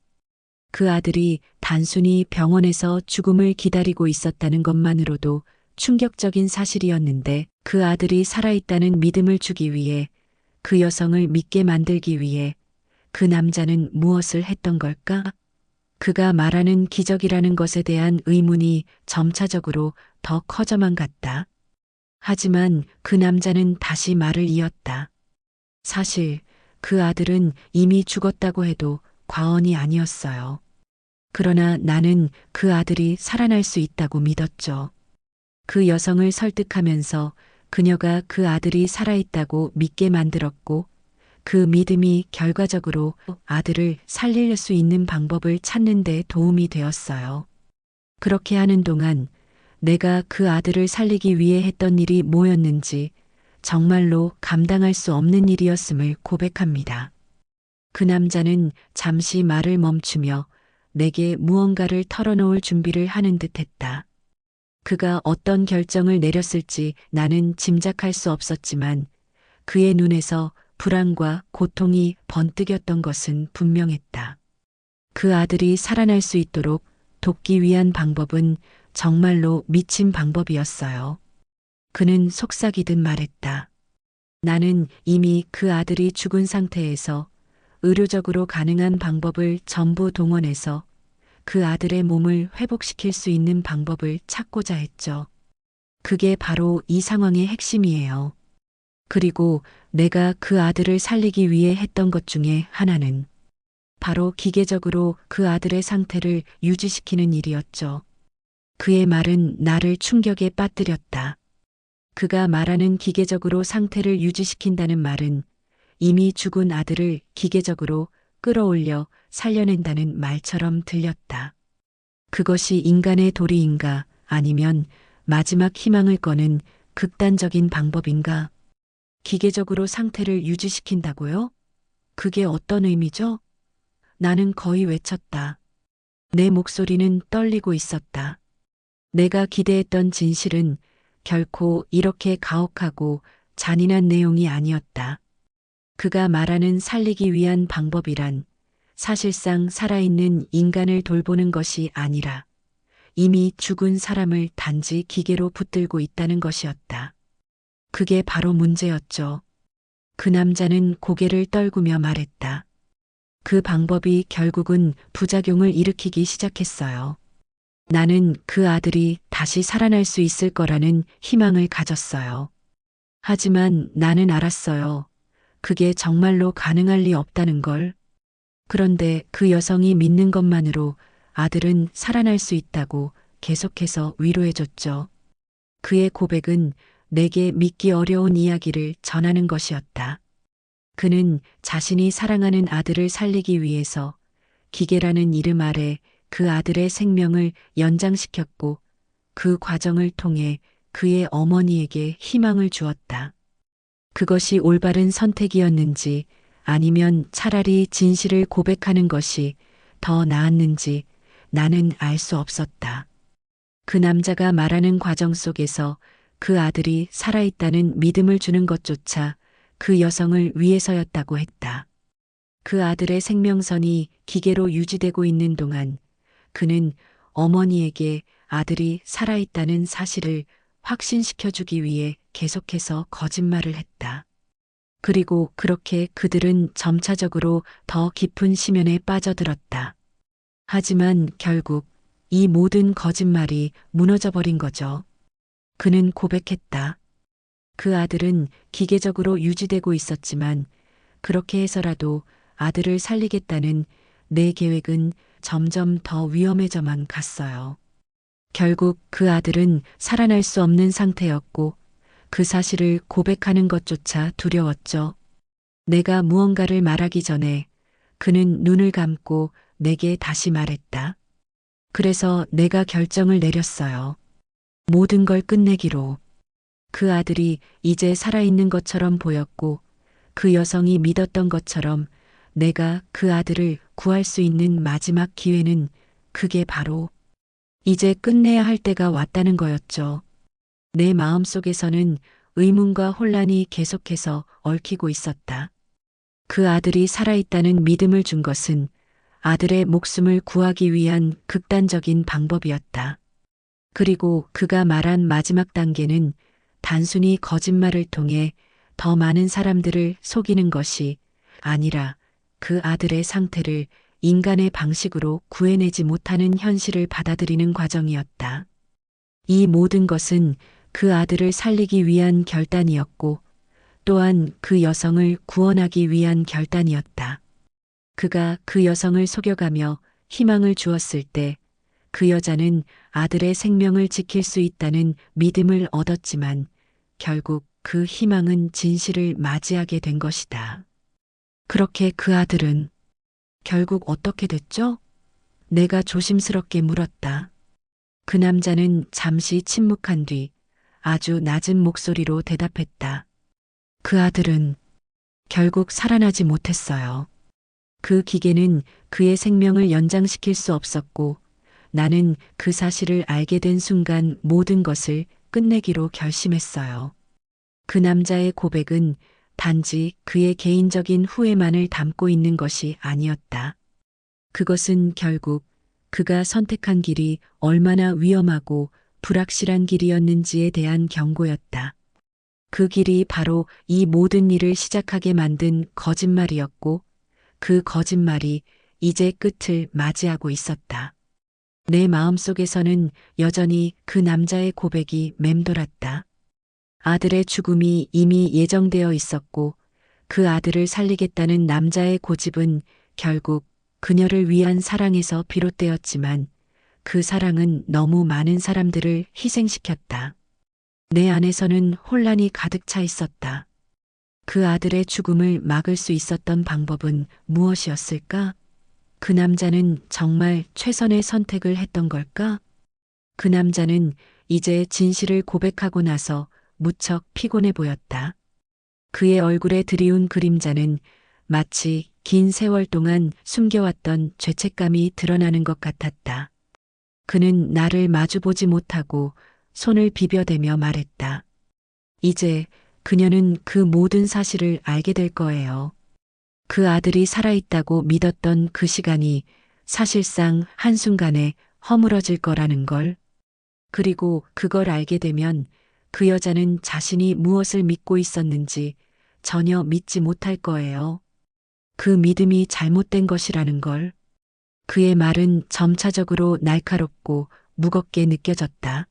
Speaker 1: 그 아들이 단순히 병원에서 죽음을 기다리고 있었다는 것만으로도 충격적인 사실이었는데 그 아들이 살아있다는 믿음을 주기 위해 그 여성을 믿게 만들기 위해 그 남자는 무엇을 했던 걸까? 그가 말하는 기적이라는 것에 대한 의문이 점차적으로 더 커져만 갔다. 하지만 그 남자는 다시 말을 이었다. 사실 그 아들은 이미 죽었다고 해도 과언이 아니었어요. 그러나 나는 그 아들이 살아날 수 있다고 믿었죠. 그 여성을 설득하면서 그녀가 그 아들이 살아있다고 믿게 만들었고 그 믿음이 결과적으로 아들을 살릴 수 있는 방법을 찾는 데 도움이 되었어요. 그렇게 하는 동안 내가 그 아들을 살리기 위해 했던 일이 뭐였는지 정말로 감당할 수 없는 일이었음을 고백합니다. 그 남자는 잠시 말을 멈추며 내게 무언가를 털어놓을 준비를 하는 듯 했다. 그가 어떤 결정을 내렸을지 나는 짐작할 수 없었지만 그의 눈에서 불안과 고통이 번뜩였던 것은 분명했다. 그 아들이 살아날 수 있도록 돕기 위한 방법은 정말로 미친 방법이었어요. 그는 속삭이듯 말했다. 나는 이미 그 아들이 죽은 상태에서 의료적으로 가능한 방법을 전부 동원해서 그 아들의 몸을 회복시킬 수 있는 방법을 찾고자 했죠. 그게 바로 이 상황의 핵심이에요. 그리고 내가 그 아들을 살리기 위해 했던 것 중에 하나는 바로 기계적으로 그 아들의 상태를 유지시키는 일이었죠. 그의 말은 나를 충격에 빠뜨렸다. 그가 말하는 기계적으로 상태를 유지시킨다는 말은 이미 죽은 아들을 기계적으로 끌어올려 살려낸다는 말처럼 들렸다. 그것이 인간의 도리인가 아니면 마지막 희망을 꺼는 극단적인 방법인가? 기계적으로 상태를 유지시킨다고요? 그게 어떤 의미죠? 나는 거의 외쳤다. 내 목소리는 떨리고 있었다. 내가 기대했던 진실은 결코 이렇게 가혹하고 잔인한 내용이 아니었다. 그가 말하는 살리기 위한 방법이란 사실상 살아있는 인간을 돌보는 것이 아니라 이미 죽은 사람을 단지 기계로 붙들고 있다는 것이었다. 그게 바로 문제였죠. 그 남자는 고개를 떨구며 말했다. 그 방법이 결국은 부작용을 일으키기 시작했어요. 나는 그 아들이 다시 살아날 수 있을 거라는 희망을 가졌어요. 하지만 나는 알았어요. 그게 정말로 가능할 리 없다는 걸. 그런데 그 여성이 믿는 것만으로 아들은 살아날 수 있다고 계속해서 위로해줬죠. 그의 고백은 내게 믿기 어려운 이야기를 전하는 것이었다. 그는 자신이 사랑하는 아들을 살리기 위해서 기계라는 이름 아래 그 아들의 생명을 연장시켰고 그 과정을 통해 그의 어머니에게 희망을 주었다. 그것이 올바른 선택이었는지 아니면 차라리 진실을 고백하는 것이 더 나았는지 나는 알 수 없었다. 그 남자가 말하는 과정 속에서 그 아들이 살아있다는 믿음을 주는 것조차 그 여성을 위해서였다고 했다. 그 아들의 생명선이 기계로 유지되고 있는 동안 그는 어머니에게 아들이 살아있다는 사실을 확신시켜주기 위해 계속해서 거짓말을 했다. 그리고 그렇게 그들은 점차적으로 더 깊은 심연에 빠져들었다. 하지만 결국 이 모든 거짓말이 무너져 버린 거죠. 그는 고백했다. 그 아들은 기계적으로 유지되고 있었지만 그렇게 해서라도 아들을 살리겠다는 내 계획은 점점 더 위험해져만 갔어요. 결국 그 아들은 살아날 수 없는 상태였고 그 사실을 고백하는 것조차 두려웠죠. 내가 무언가를 말하기 전에 그는 눈을 감고 내게 다시 말했다. 그래서 내가 결정을 내렸어요. 모든 걸 끝내기로. 그 아들이 이제 살아있는 것처럼 보였고 그 여성이 믿었던 것처럼 내가 그 아들을 구할 수 있는 마지막 기회는 그게 바로 이제 끝내야 할 때가 왔다는 거였죠. 내 마음속에서는 의문과 혼란이 계속해서 얽히고 있었다. 그 아들이 살아있다는 믿음을 준 것은 아들의 목숨을 구하기 위한 극단적인 방법이었다. 그리고 그가 말한 마지막 단계는 단순히 거짓말을 통해 더 많은 사람들을 속이는 것이 아니라 그 아들의 상태를 인간의 방식으로 구해내지 못하는 현실을 받아들이는 과정이었다. 이 모든 것은 그 아들을 살리기 위한 결단이었고 또한 그 여성을 구원하기 위한 결단이었다. 그가 그 여성을 속여가며 희망을 주었을 때 그 여자는 아들의 생명을 지킬 수 있다는 믿음을 얻었지만 결국 그 희망은 진실을 맞이하게 된 것이다. 그렇게 그 아들은 결국 어떻게 됐죠? 내가 조심스럽게 물었다. 그 남자는 잠시 침묵한 뒤 아주 낮은 목소리로 대답했다. 그 아들은 결국 살아나지 못했어요. 그 기계는 그의 생명을 연장시킬 수 없었고 나는 그 사실을 알게 된 순간 모든 것을 끝내기로 결심했어요. 그 남자의 고백은 단지 그의 개인적인 후회만을 담고 있는 것이 아니었다. 그것은 결국 그가 선택한 길이 얼마나 위험하고 불확실한 길이었는지에 대한 경고였다. 그 길이 바로 이 모든 일을 시작하게 만든 거짓말이었고 그 거짓말이 이제 끝을 맞이하고 있었다. 내 마음속에서는 여전히 그 남자의 고백이 맴돌았다. 아들의 죽음이 이미 예정되어 있었고 그 아들을 살리겠다는 남자의 고집은 결국 그녀를 위한 사랑에서 비롯되었지만 그 사랑은 너무 많은 사람들을 희생시켰다. 내 안에서는 혼란이 가득 차 있었다. 그 아들의 죽음을 막을 수 있었던 방법은 무엇이었을까? 그 남자는 정말 최선의 선택을 했던 걸까? 그 남자는 이제 진실을 고백하고 나서 무척 피곤해 보였다. 그의 얼굴에 드리운 그림자는 마치 긴 세월 동안 숨겨왔던 죄책감이 드러나는 것 같았다. 그는 나를 마주보지 못하고 손을 비벼대며 말했다. 이제 그녀는 그 모든 사실을 알게 될 거예요. 그 아들이 살아있다고 믿었던 그 시간이 사실상 한순간에 허물어질 거라는 걸. 그리고 그걸 알게 되면 그 여자는 자신이 무엇을 믿고 있었는지 전혀 믿지 못할 거예요. 그 믿음이 잘못된 것이라는 걸. 그의 말은 점차적으로 날카롭고 무겁게 느껴졌다.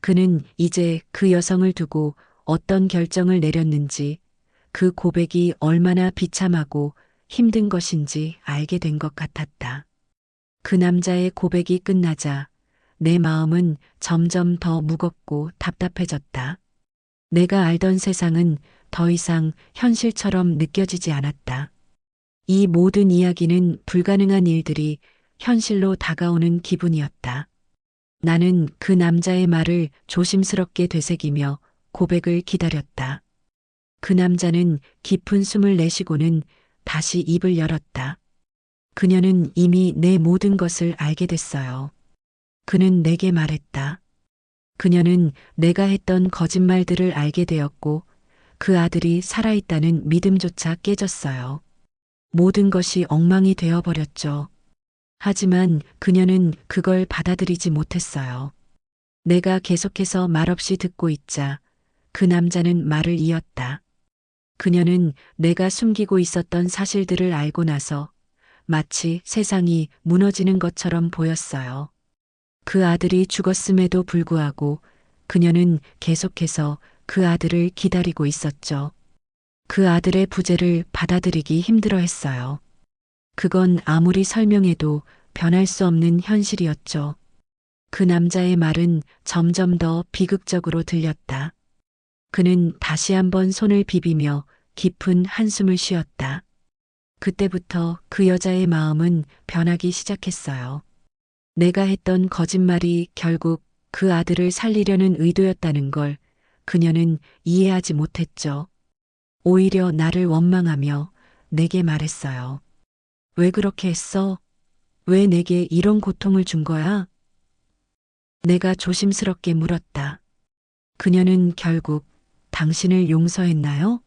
Speaker 1: 그는 이제 그 여성을 두고 어떤 결정을 내렸는지 그 고백이 얼마나 비참하고 힘든 것인지 알게 된 것 같았다. 그 남자의 고백이 끝나자 내 마음은 점점 더 무겁고 답답해졌다. 내가 알던 세상은 더 이상 현실처럼 느껴지지 않았다. 이 모든 이야기는 불가능한 일들이 현실로 다가오는 기분이었다. 나는 그 남자의 말을 조심스럽게 되새기며 고백을 기다렸다. 그 남자는 깊은 숨을 내쉬고는 다시 입을 열었다. 그녀는 이미 내 모든 것을 알게 됐어요. 그는 내게 말했다. 그녀는 내가 했던 거짓말들을 알게 되었고 그 아들이 살아있다는 믿음조차 깨졌어요. 모든 것이 엉망이 되어버렸죠. 하지만 그녀는 그걸 받아들이지 못했어요. 내가 계속해서 말없이 듣고 있자 그 남자는 말을 이었다. 그녀는 내가 숨기고 있었던 사실들을 알고 나서 마치 세상이 무너지는 것처럼 보였어요. 그 아들이 죽었음에도 불구하고 그녀는 계속해서 그 아들을 기다리고 있었죠. 그 아들의 부재를 받아들이기 힘들어 했어요. 그건 아무리 설명해도 변할 수 없는 현실이었죠. 그 남자의 말은 점점 더 비극적으로 들렸다. 그는 다시 한번 손을 비비며 깊은 한숨을 쉬었다. 그때부터 그 여자의 마음은 변하기 시작했어요. 내가 했던 거짓말이 결국 그 아들을 살리려는 의도였다는 걸 그녀는 이해하지 못했죠. 오히려 나를 원망하며 내게 말했어요. 왜 그렇게 했어? 왜 내게 이런 고통을 준 거야? 내가 조심스럽게 물었다. 그녀는 결국 당신을 용서했나요?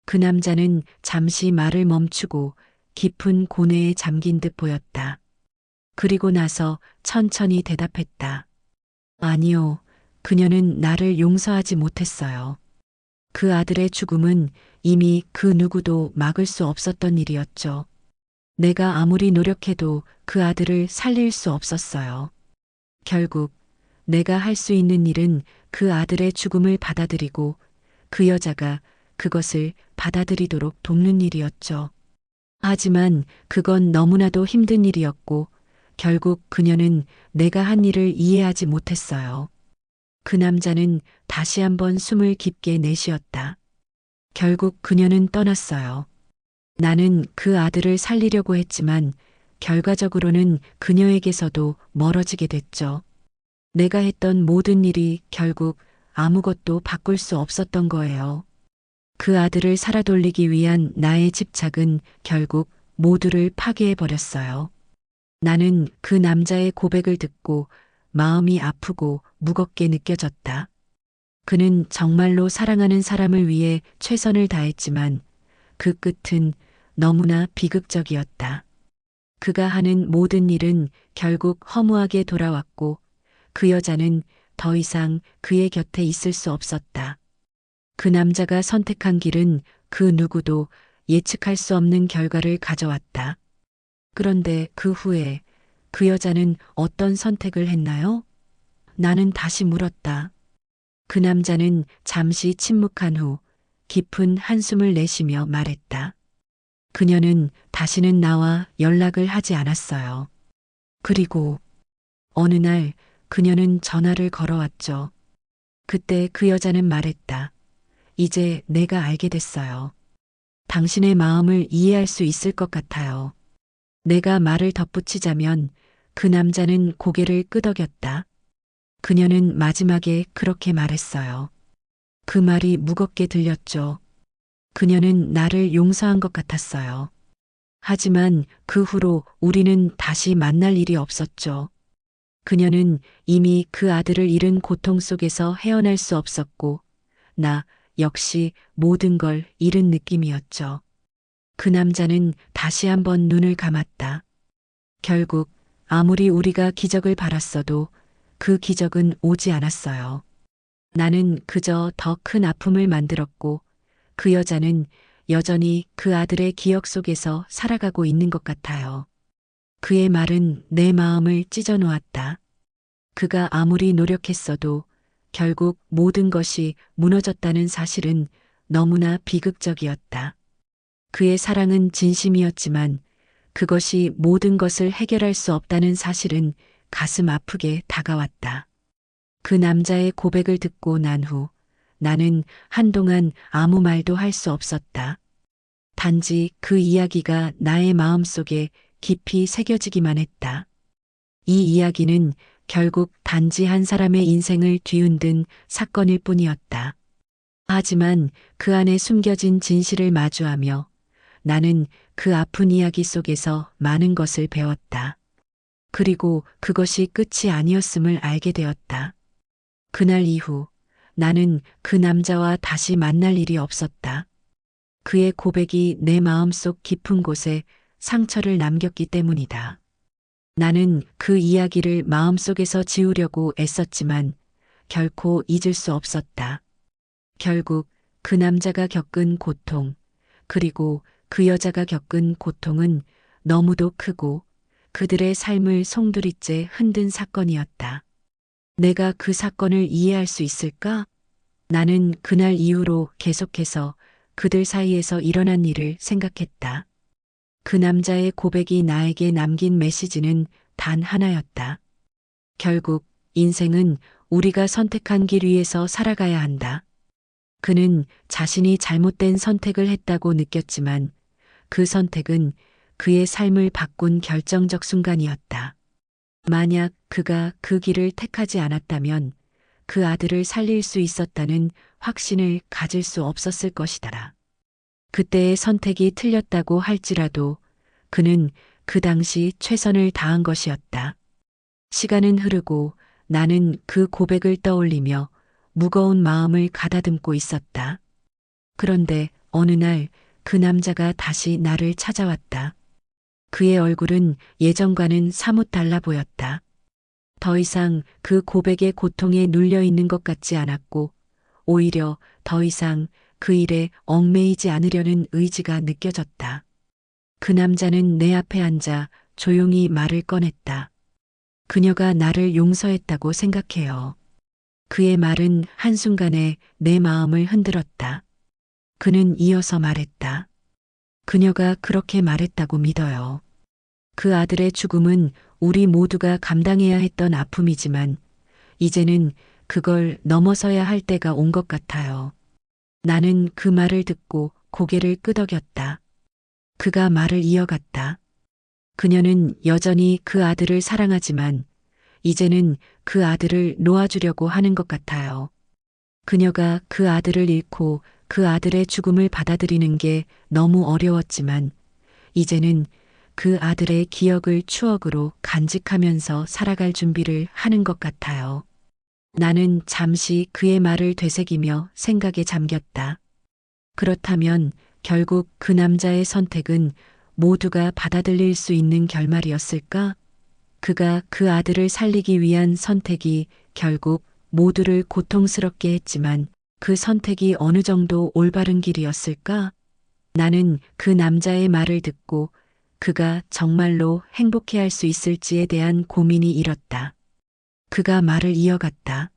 Speaker 1: 그 남자는 잠시 말을 멈추고 깊은 고뇌에 잠긴 듯 보였다. 그리고 나서 천천히 대답했다. 아니요, 그녀는 나를 용서하지 못했어요. 그 아들의 죽음은 이미 그 누구도 막을 수 없었던 일이었죠. 내가 아무리 노력해도 그 아들을 살릴 수 없었어요. 결국 내가 할 수 있는 일은 그 아들의 죽음을 받아들이고 그 여자가 그것을 받아들이도록 돕는 일이었죠. 하지만 그건 너무나도 힘든 일이었고 결국 그녀는 내가 한 일을 이해하지 못했어요. 그 남자는 다시 한번 숨을 깊게 내쉬었다. 결국 그녀는 떠났어요. 나는 그 아들을 살리려고 했지만 결과적으로는 그녀에게서도 멀어지게 됐죠. 내가 했던 모든 일이 결국 아무것도 바꿀 수 없었던 거예요. 그 아들을 살아 돌리기 위한 나의 집착은 결국 모두를 파괴해버렸어요. 나는 그 남자의 고백을 듣고 마음이 아프고 무겁게 느껴졌다. 그는 정말로 사랑하는 사람을 위해 최선을 다했지만 그 끝은 너무나 비극적이었다. 그가 하는 모든 일은 결국 허무하게 돌아왔고 그 여자는 더 이상 그의 곁에 있을 수 없었다. 그 남자가 선택한 길은 그 누구도 예측할 수 없는 결과를 가져왔다. 그런데 그 후에 그 여자는 어떤 선택을 했나요? 나는 다시 물었다. 그 남자는 잠시 침묵한 후 깊은 한숨을 내쉬며 말했다. 그녀는 다시는 나와 연락을 하지 않았어요. 그리고 어느 날 그녀는 전화를 걸어왔죠. 그때 그 여자는 말했다. 이제 내가 알게 됐어요. 당신의 마음을 이해할 수 있을 것 같아요. 내가 말을 덧붙이자면 그 남자는 고개를 끄덕였다. 그녀는 마지막에 그렇게 말했어요. 그 말이 무겁게 들렸죠. 그녀는 나를 용서한 것 같았어요. 하지만 그 후로 우리는 다시 만날 일이 없었죠. 그녀는 이미 그 아들을 잃은 고통 속에서 헤어날 수 없었고, 나 역시 모든 걸 잃은 느낌이었죠. 그 남자는 다시 한번 눈을 감았다. 결국 아무리 우리가 기적을 바랐어도 그 기적은 오지 않았어요. 나는 그저 더 큰 아픔을 만들었고 그 여자는 여전히 그 아들의 기억 속에서 살아가고 있는 것 같아요. 그의 말은 내 마음을 찢어 놓았다. 그가 아무리 노력했어도 결국 모든 것이 무너졌다는 사실은 너무나 비극적이었다. 그의 사랑은 진심이었지만 그것이 모든 것을 해결할 수 없다는 사실은 가슴 아프게 다가왔다. 그 남자의 고백을 듣고 난 후 나는 한동안 아무 말도 할 수 없었다. 단지 그 이야기가 나의 마음속에 깊이 새겨지기만 했다. 이 이야기는 결국 단지 한 사람의 인생을 뒤흔든 사건일 뿐이었다. 하지만 그 안에 숨겨진 진실을 마주하며 나는 그 아픈 이야기 속에서 많은 것을 배웠다. 그리고 그것이 끝이 아니었음을 알게 되었다. 그날 이후 나는 그 남자와 다시 만날 일이 없었다. 그의 고백이 내 마음속 깊은 곳에 상처를 남겼기 때문이다. 나는 그 이야기를 마음속에서 지우려고 애썼지만 결코 잊을 수 없었다. 결국 그 남자가 겪은 고통, 그리고 그 여자가 겪은 고통은 너무도 크고 그들의 삶을 송두리째 흔든 사건이었다. 내가 그 사건을 이해할 수 있을까? 나는 그날 이후로 계속해서 그들 사이에서 일어난 일을 생각했다. 그 남자의 고백이 나에게 남긴 메시지는 단 하나였다. 결국 인생은 우리가 선택한 길 위에서 살아가야 한다. 그는 자신이 잘못된 선택을 했다고 느꼈지만 그 선택은 그의 삶을 바꾼 결정적 순간이었다. 만약 그가 그 길을 택하지 않았다면 그 아들을 살릴 수 있었다는 확신을 가질 수 없었을 것이다. 그때의 선택이 틀렸다고 할지라도 그는 그 당시 최선을 다한 것이었다. 시간은 흐르고 나는 그 고백을 떠올리며 무거운 마음을 가다듬고 있었다. 그런데 어느 날 그 남자가 다시 나를 찾아왔다. 그의 얼굴은 예전과는 사뭇 달라 보였다. 더 이상 그 고백의 고통에 눌려 있는 것 같지 않았고 오히려 더 이상 그 일에 얽매이지 않으려는 의지가 느껴졌다. 그 남자는 내 앞에 앉아 조용히 말을 꺼냈다. 그녀가 나를 용서했다고 생각해요. 그의 말은 한순간에 내 마음을 흔들었다. 그는 이어서 말했다. 그녀가 그렇게 말했다고 믿어요. 그 아들의 죽음은 우리 모두가 감당해야 했던 아픔이지만 이제는 그걸 넘어서야 할 때가 온 것 같아요. 나는 그 말을 듣고 고개를 끄덕였다. 그가 말을 이어갔다. 그녀는 여전히 그 아들을 사랑하지만 이제는 그 아들을 놓아주려고 하는 것 같아요. 그녀가 그 아들을 잃고 그 아들의 죽음을 받아들이는 게 너무 어려웠지만 이제는 그 아들의 기억을 추억으로 간직하면서 살아갈 준비를 하는 것 같아요. 나는 잠시 그의 말을 되새기며 생각에 잠겼다. 그렇다면 결국 그 남자의 선택은 모두가 받아들일 수 있는 결말이었을까? 그가 그 아들을 살리기 위한 선택이 결국 모두를 고통스럽게 했지만 그 선택이 어느 정도 올바른 길이었을까? 나는 그 남자의 말을 듣고 그가 정말로 행복해할 수 있을지에 대한 고민이 일었다. 그가 말을 이어갔다.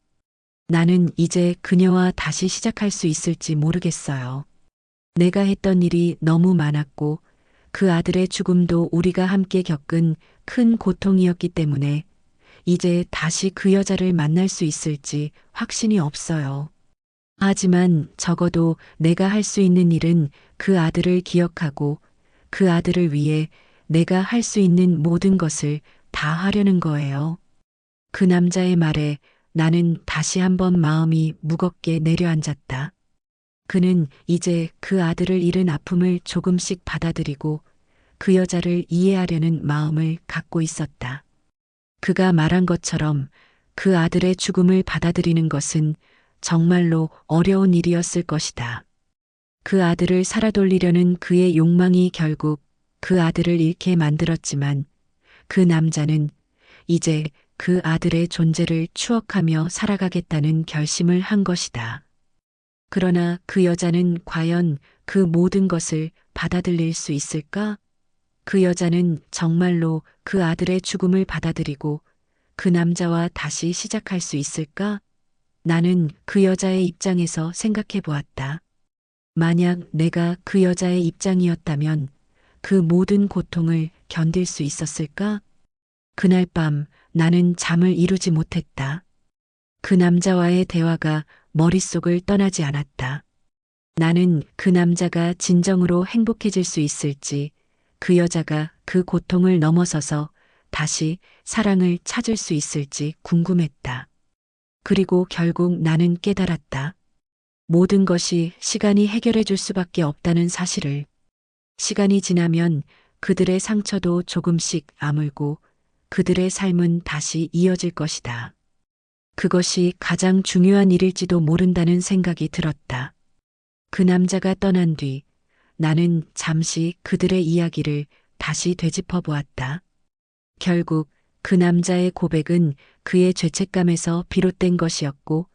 Speaker 1: 나는 이제 그녀와 다시 시작할 수 있을지 모르겠어요. 내가 했던 일이 너무 많았고 그 아들의 죽음도 우리가 함께 겪은 큰 고통이었기 때문에 이제 다시 그 여자를 만날 수 있을지 확신이 없어요. 하지만 적어도 내가 할 수 있는 일은 그 아들을 기억하고 그 아들을 위해 내가 할 수 있는 모든 것을 다 하려는 거예요. 그 남자의 말에 나는 다시 한번 마음이 무겁게 내려앉았다. 그는 이제 그 아들을 잃은 아픔을 조금씩 받아들이고 그 여자를 이해하려는 마음을 갖고 있었다. 그가 말한 것처럼 그 아들의 죽음을 받아들이는 것은 정말로 어려운 일이었을 것이다. 그 아들을 살아 돌리려는 그의 욕망이 결국 그 아들을 잃게 만들었지만 그 남자는 이제 그 아들의 존재를 추억하며 살아가겠다는 결심을 한 것이다. 그러나 그 여자는 과연 그 모든 것을 받아들일 수 있을까? 그 여자는 정말로 그 아들의 죽음을 받아들이고 그 남자와 다시 시작할 수 있을까? 나는 그 여자의 입장에서 생각해 보았다. 만약 내가 그 여자의 입장이었다면 그 모든 고통을 견딜 수 있었을까? 그날 밤 나는 잠을 이루지 못했다. 그 남자와의 대화가 머릿속을 떠나지 않았다. 나는 그 남자가 진정으로 행복해질 수 있을지, 그 여자가 그 고통을 넘어서서 다시 사랑을 찾을 수 있을지 궁금했다. 그리고 결국 나는 깨달았다. 모든 것이 시간이 해결해 줄 수밖에 없다는 사실을. 시간이 지나면 그들의 상처도 조금씩 아물고 그들의 삶은 다시 이어질 것이다. 그것이 가장 중요한 일일지도 모른다는 생각이 들었다. 그 남자가 떠난 뒤 나는 잠시 그들의 이야기를 다시 되짚어 보았다. 결국 그 남자의 고백은 그의 죄책감에서 비롯된 것이었고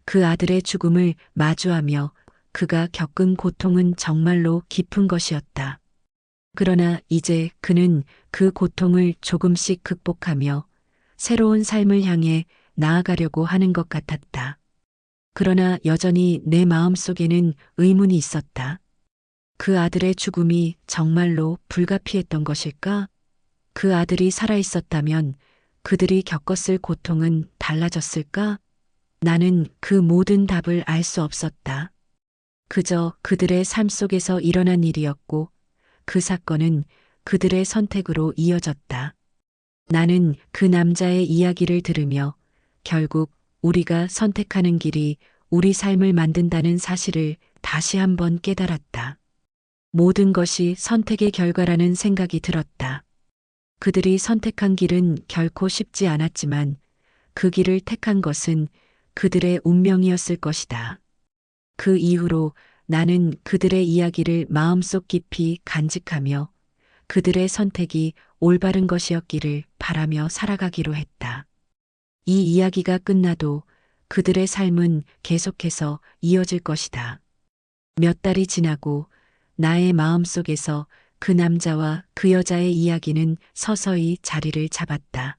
Speaker 1: 그 아들의 죽음을 마주하며 그가 겪은 고통은 정말로 깊은 것이었다. 그러나 이제 그는 그 고통을 조금씩 극복하며 새로운 삶을 향해 나아가려고 하는 것 같았다. 그러나 여전히 내 마음속에는 의문이 있었다. 그 아들의 죽음이 정말로 불가피했던 것일까? 그 아들이 살아 있었다면 그들이 겪었을 고통은 달라졌을까? 나는 그 모든 답을 알 수 없었다. 그저 그들의 삶 속에서 일어난 일이었고 그 사건은 그들의 선택으로 이어졌다. 나는 그 남자의 이야기를 들으며 결국 우리가 선택하는 길이 우리 삶을 만든다는 사실을 다시 한번 깨달았다. 모든 것이 선택의 결과라는 생각이 들었다. 그들이 선택한 길은 결코 쉽지 않았지만 그 길을 택한 것은 그들의 운명이었을 것이다. 그 이후로 나는 그들의 이야기를 마음속 깊이 간직하며 그들의 선택이 올바른 것이었기를 바라며 살아가기로 했다. 이 이야기가 끝나도 그들의 삶은 계속해서 이어질 것이다. 몇 달이 지나고 나의 마음속에서 그 남자와 그 여자의 이야기는 서서히 자리를 잡았다.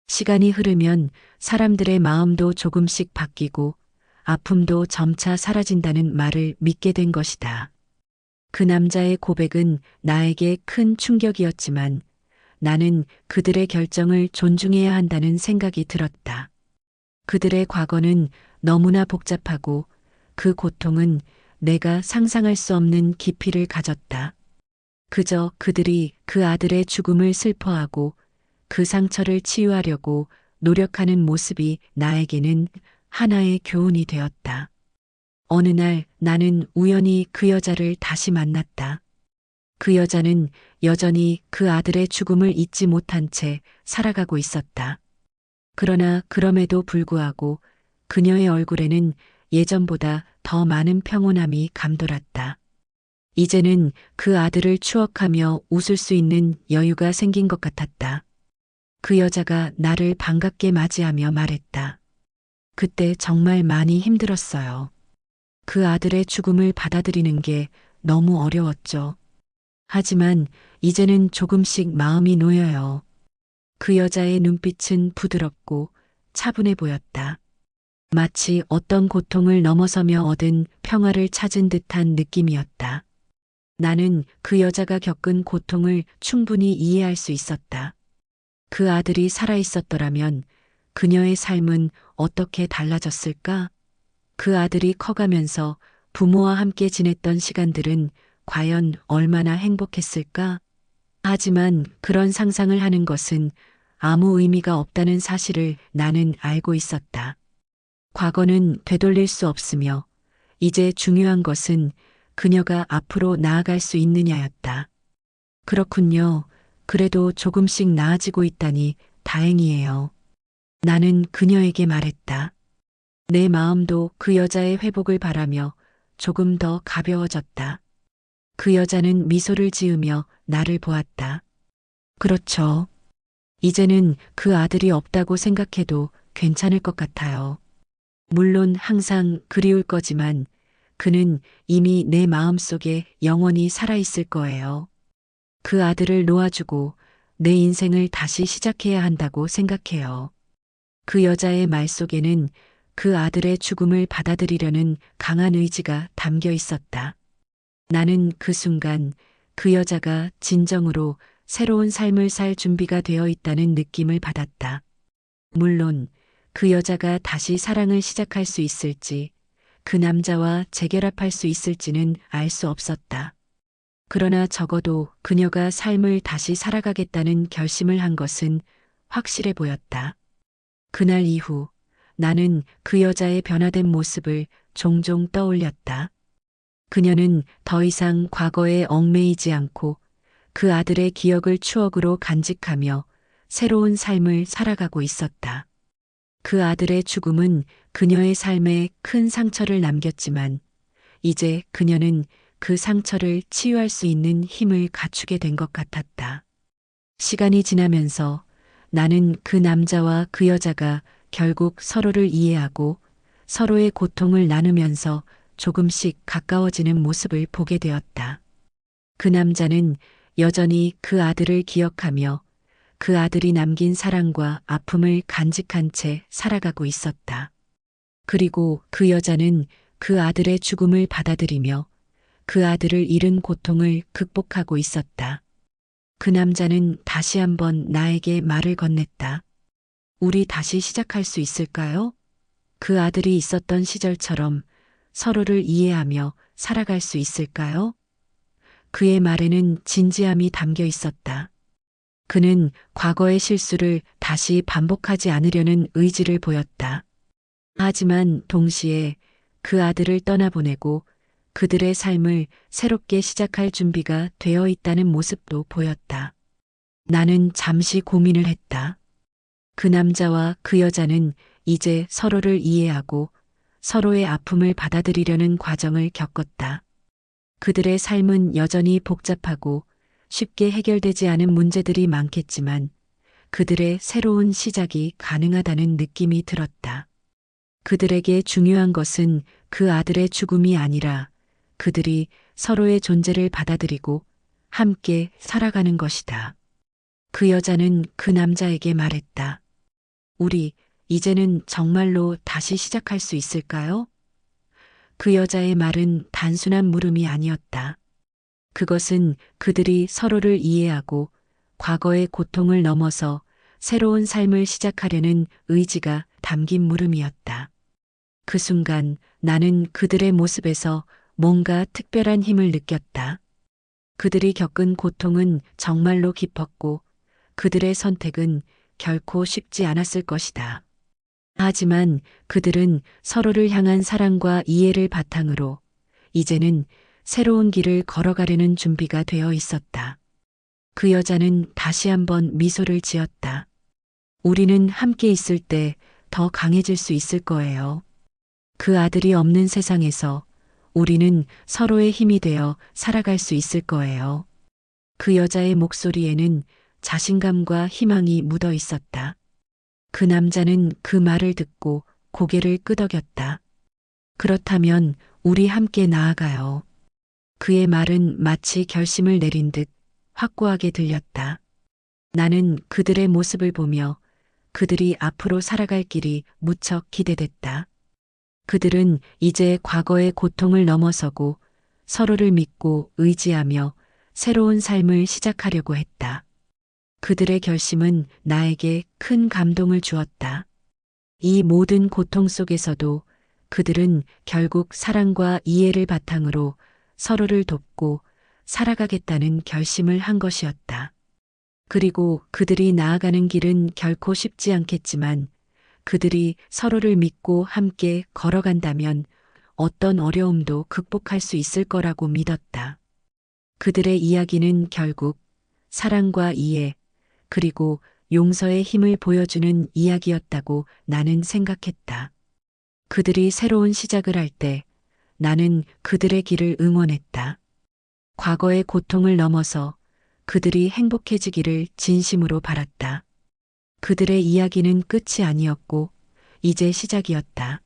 Speaker 1: 시간이 흐르면 사람들의 마음도 조금씩 바뀌고 아픔도 점차 사라진다는 말을 믿게 된 것이다. 그 남자의 고백은 나에게 큰 충격이었지만 나는 그들의 결정을 존중해야 한다는 생각이 들었다. 그들의 과거는 너무나 복잡하고 그 고통은 내가 상상할 수 없는 깊이를 가졌다. 그저 그들이 그 아들의 죽음을 슬퍼하고 그 상처를 치유하려고 노력하는 모습이 나에게는 하나의 교훈이 되었다. 어느 날 나는 우연히 그 여자를 다시 만났다. 그 여자는 여전히 그 아들의 죽음을 잊지 못한 채 살아가고 있었다. 그러나 그럼에도 불구하고 그녀의 얼굴에는 예전보다 더 많은 평온함이 감돌았다. 이제는 그 아들을 추억하며 웃을 수 있는 여유가 생긴 것 같았다. 그 여자가 나를 반갑게 맞이하며 말했다. 그때 정말 많이 힘들었어요. 그 아들의 죽음을 받아들이는 게 너무 어려웠죠. 하지만 이제는 조금씩 마음이 놓여요. 그 여자의 눈빛은 부드럽고 차분해 보였다. 마치 어떤 고통을 넘어서며 얻은 평화를 찾은 듯한 느낌이었다. 나는 그 여자가 겪은 고통을 충분히 이해할 수 있었다. 그 아들이 살아있었더라면 그녀의 삶은 어떻게 달라졌을까? 그 아들이 커가면서 부모와 함께 지냈던 시간들은 과연 얼마나 행복했을까? 하지만 그런 상상을 하는 것은 아무 의미가 없다는 사실을 나는 알고 있었다. 과거는 되돌릴 수 없으며 이제 중요한 것은 그녀가 앞으로 나아갈 수 있느냐였다. 그렇군요. 그래도 조금씩 나아지고 있다니 다행이에요. 나는 그녀에게 말했다. 내 마음도 그 여자의 회복을 바라며 조금 더 가벼워졌다. 그 여자는 미소를 지으며 나를 보았다. 그렇죠. 이제는 그 아들이 없다고 생각해도 괜찮을 것 같아요. 물론 항상 그리울 거지만 그는 이미 내 마음속에 영원히 살아있을 거예요. 그 아들을 놓아주고 내 인생을 다시 시작해야 한다고 생각해요. 그 여자의 말 속에는 그 아들의 죽음을 받아들이려는 강한 의지가 담겨 있었다. 나는 그 순간 그 여자가 진정으로 새로운 삶을 살 준비가 되어 있다는 느낌을 받았다. 물론 그 여자가 다시 사랑을 시작할 수 있을지, 그 남자와 재결합할 수 있을지는 알 수 없었다. 그러나 적어도 그녀가 삶을 다시 살아가겠다는 결심을 한 것은 확실해 보였다. 그날 이후 나는 그 여자의 변화된 모습을 종종 떠올렸다. 그녀는 더 이상 과거에 얽매이지 않고 그 아들의 기억을 추억으로 간직하며 새로운 삶을 살아가고 있었다. 그 아들의 죽음은 그녀의 삶에 큰 상처를 남겼지만 이제 그녀는 그 상처를 치유할 수 있는 힘을 갖추게 된 것 같았다. 시간이 지나면서 나는 그 남자와 그 여자가 결국 서로를 이해하고 서로의 고통을 나누면서 조금씩 가까워지는 모습을 보게 되었다. 그 남자는 여전히 그 아들을 기억하며 그 아들이 남긴 사랑과 아픔을 간직한 채 살아가고 있었다. 그리고 그 여자는 그 아들의 죽음을 받아들이며 그 아들을 잃은 고통을 극복하고 있었다. 그 남자는 다시 한번 나에게 말을 건넸다. 우리 다시 시작할 수 있을까요? 그 아들이 있었던 시절처럼 서로를 이해하며 살아갈 수 있을까요? 그의 말에는 진지함이 담겨 있었다. 그는 과거의 실수를 다시 반복하지 않으려는 의지를 보였다. 하지만 동시에 그 아들을 떠나보내고 그들의 삶을 새롭게 시작할 준비가 되어 있다는 모습도 보였다. 나는 잠시 고민을 했다. 그 남자와 그 여자는 이제 서로를 이해하고 서로의 아픔을 받아들이려는 과정을 겪었다. 그들의 삶은 여전히 복잡하고 쉽게 해결되지 않은 문제들이 많겠지만 그들의 새로운 시작이 가능하다는 느낌이 들었다. 그들에게 중요한 것은 그 아들의 죽음이 아니라 그들이 서로의 존재를 받아들이고 함께 살아가는 것이다. 그 여자는 그 남자에게 말했다. 우리 이제는 정말로 다시 시작할 수 있을까요? 그 여자의 말은 단순한 물음이 아니었다. 그것은 그들이 서로를 이해하고 과거의 고통을 넘어서 새로운 삶을 시작하려는 의지가 담긴 물음이었다. 그 순간 나는 그들의 모습에서 뭔가 특별한 힘을 느꼈다. 그들이 겪은 고통은 정말로 깊었고 그들의 선택은 결코 쉽지 않았을 것이다. 하지만 그들은 서로를 향한 사랑과 이해를 바탕으로 이제는 새로운 길을 걸어가려는 준비가 되어 있었다. 그 여자는 다시 한번 미소를 지었다. 우리는 함께 있을 때 더 강해질 수 있을 거예요. 그 아들이 없는 세상에서 우리는 서로의 힘이 되어 살아갈 수 있을 거예요. 그 여자의 목소리에는 자신감과 희망이 묻어 있었다. 그 남자는 그 말을 듣고 고개를 끄덕였다. 그렇다면 우리 함께 나아가요. 그의 말은 마치 결심을 내린 듯 확고하게 들렸다. 나는 그들의 모습을 보며 그들이 앞으로 살아갈 길이 무척 기대됐다. 그들은 이제 과거의 고통을 넘어서고 서로를 믿고 의지하며 새로운 삶을 시작하려고 했다. 그들의 결심은 나에게 큰 감동을 주었다. 이 모든 고통 속에서도 그들은 결국 사랑과 이해를 바탕으로 서로를 돕고 살아가겠다는 결심을 한 것이었다. 그리고 그들이 나아가는 길은 결코 쉽지 않겠지만 그들이 서로를 믿고 함께 걸어간다면 어떤 어려움도 극복할 수 있을 거라고 믿었다. 그들의 이야기는 결국 사랑과 이해, 그리고 용서의 힘을 보여주는 이야기였다고 나는 생각했다. 그들이 새로운 시작을 할 때 나는 그들의 길을 응원했다. 과거의 고통을 넘어서 그들이 행복해지기를 진심으로 바랐다. 그들의 이야기는 끝이 아니었고 이제 시작이었다.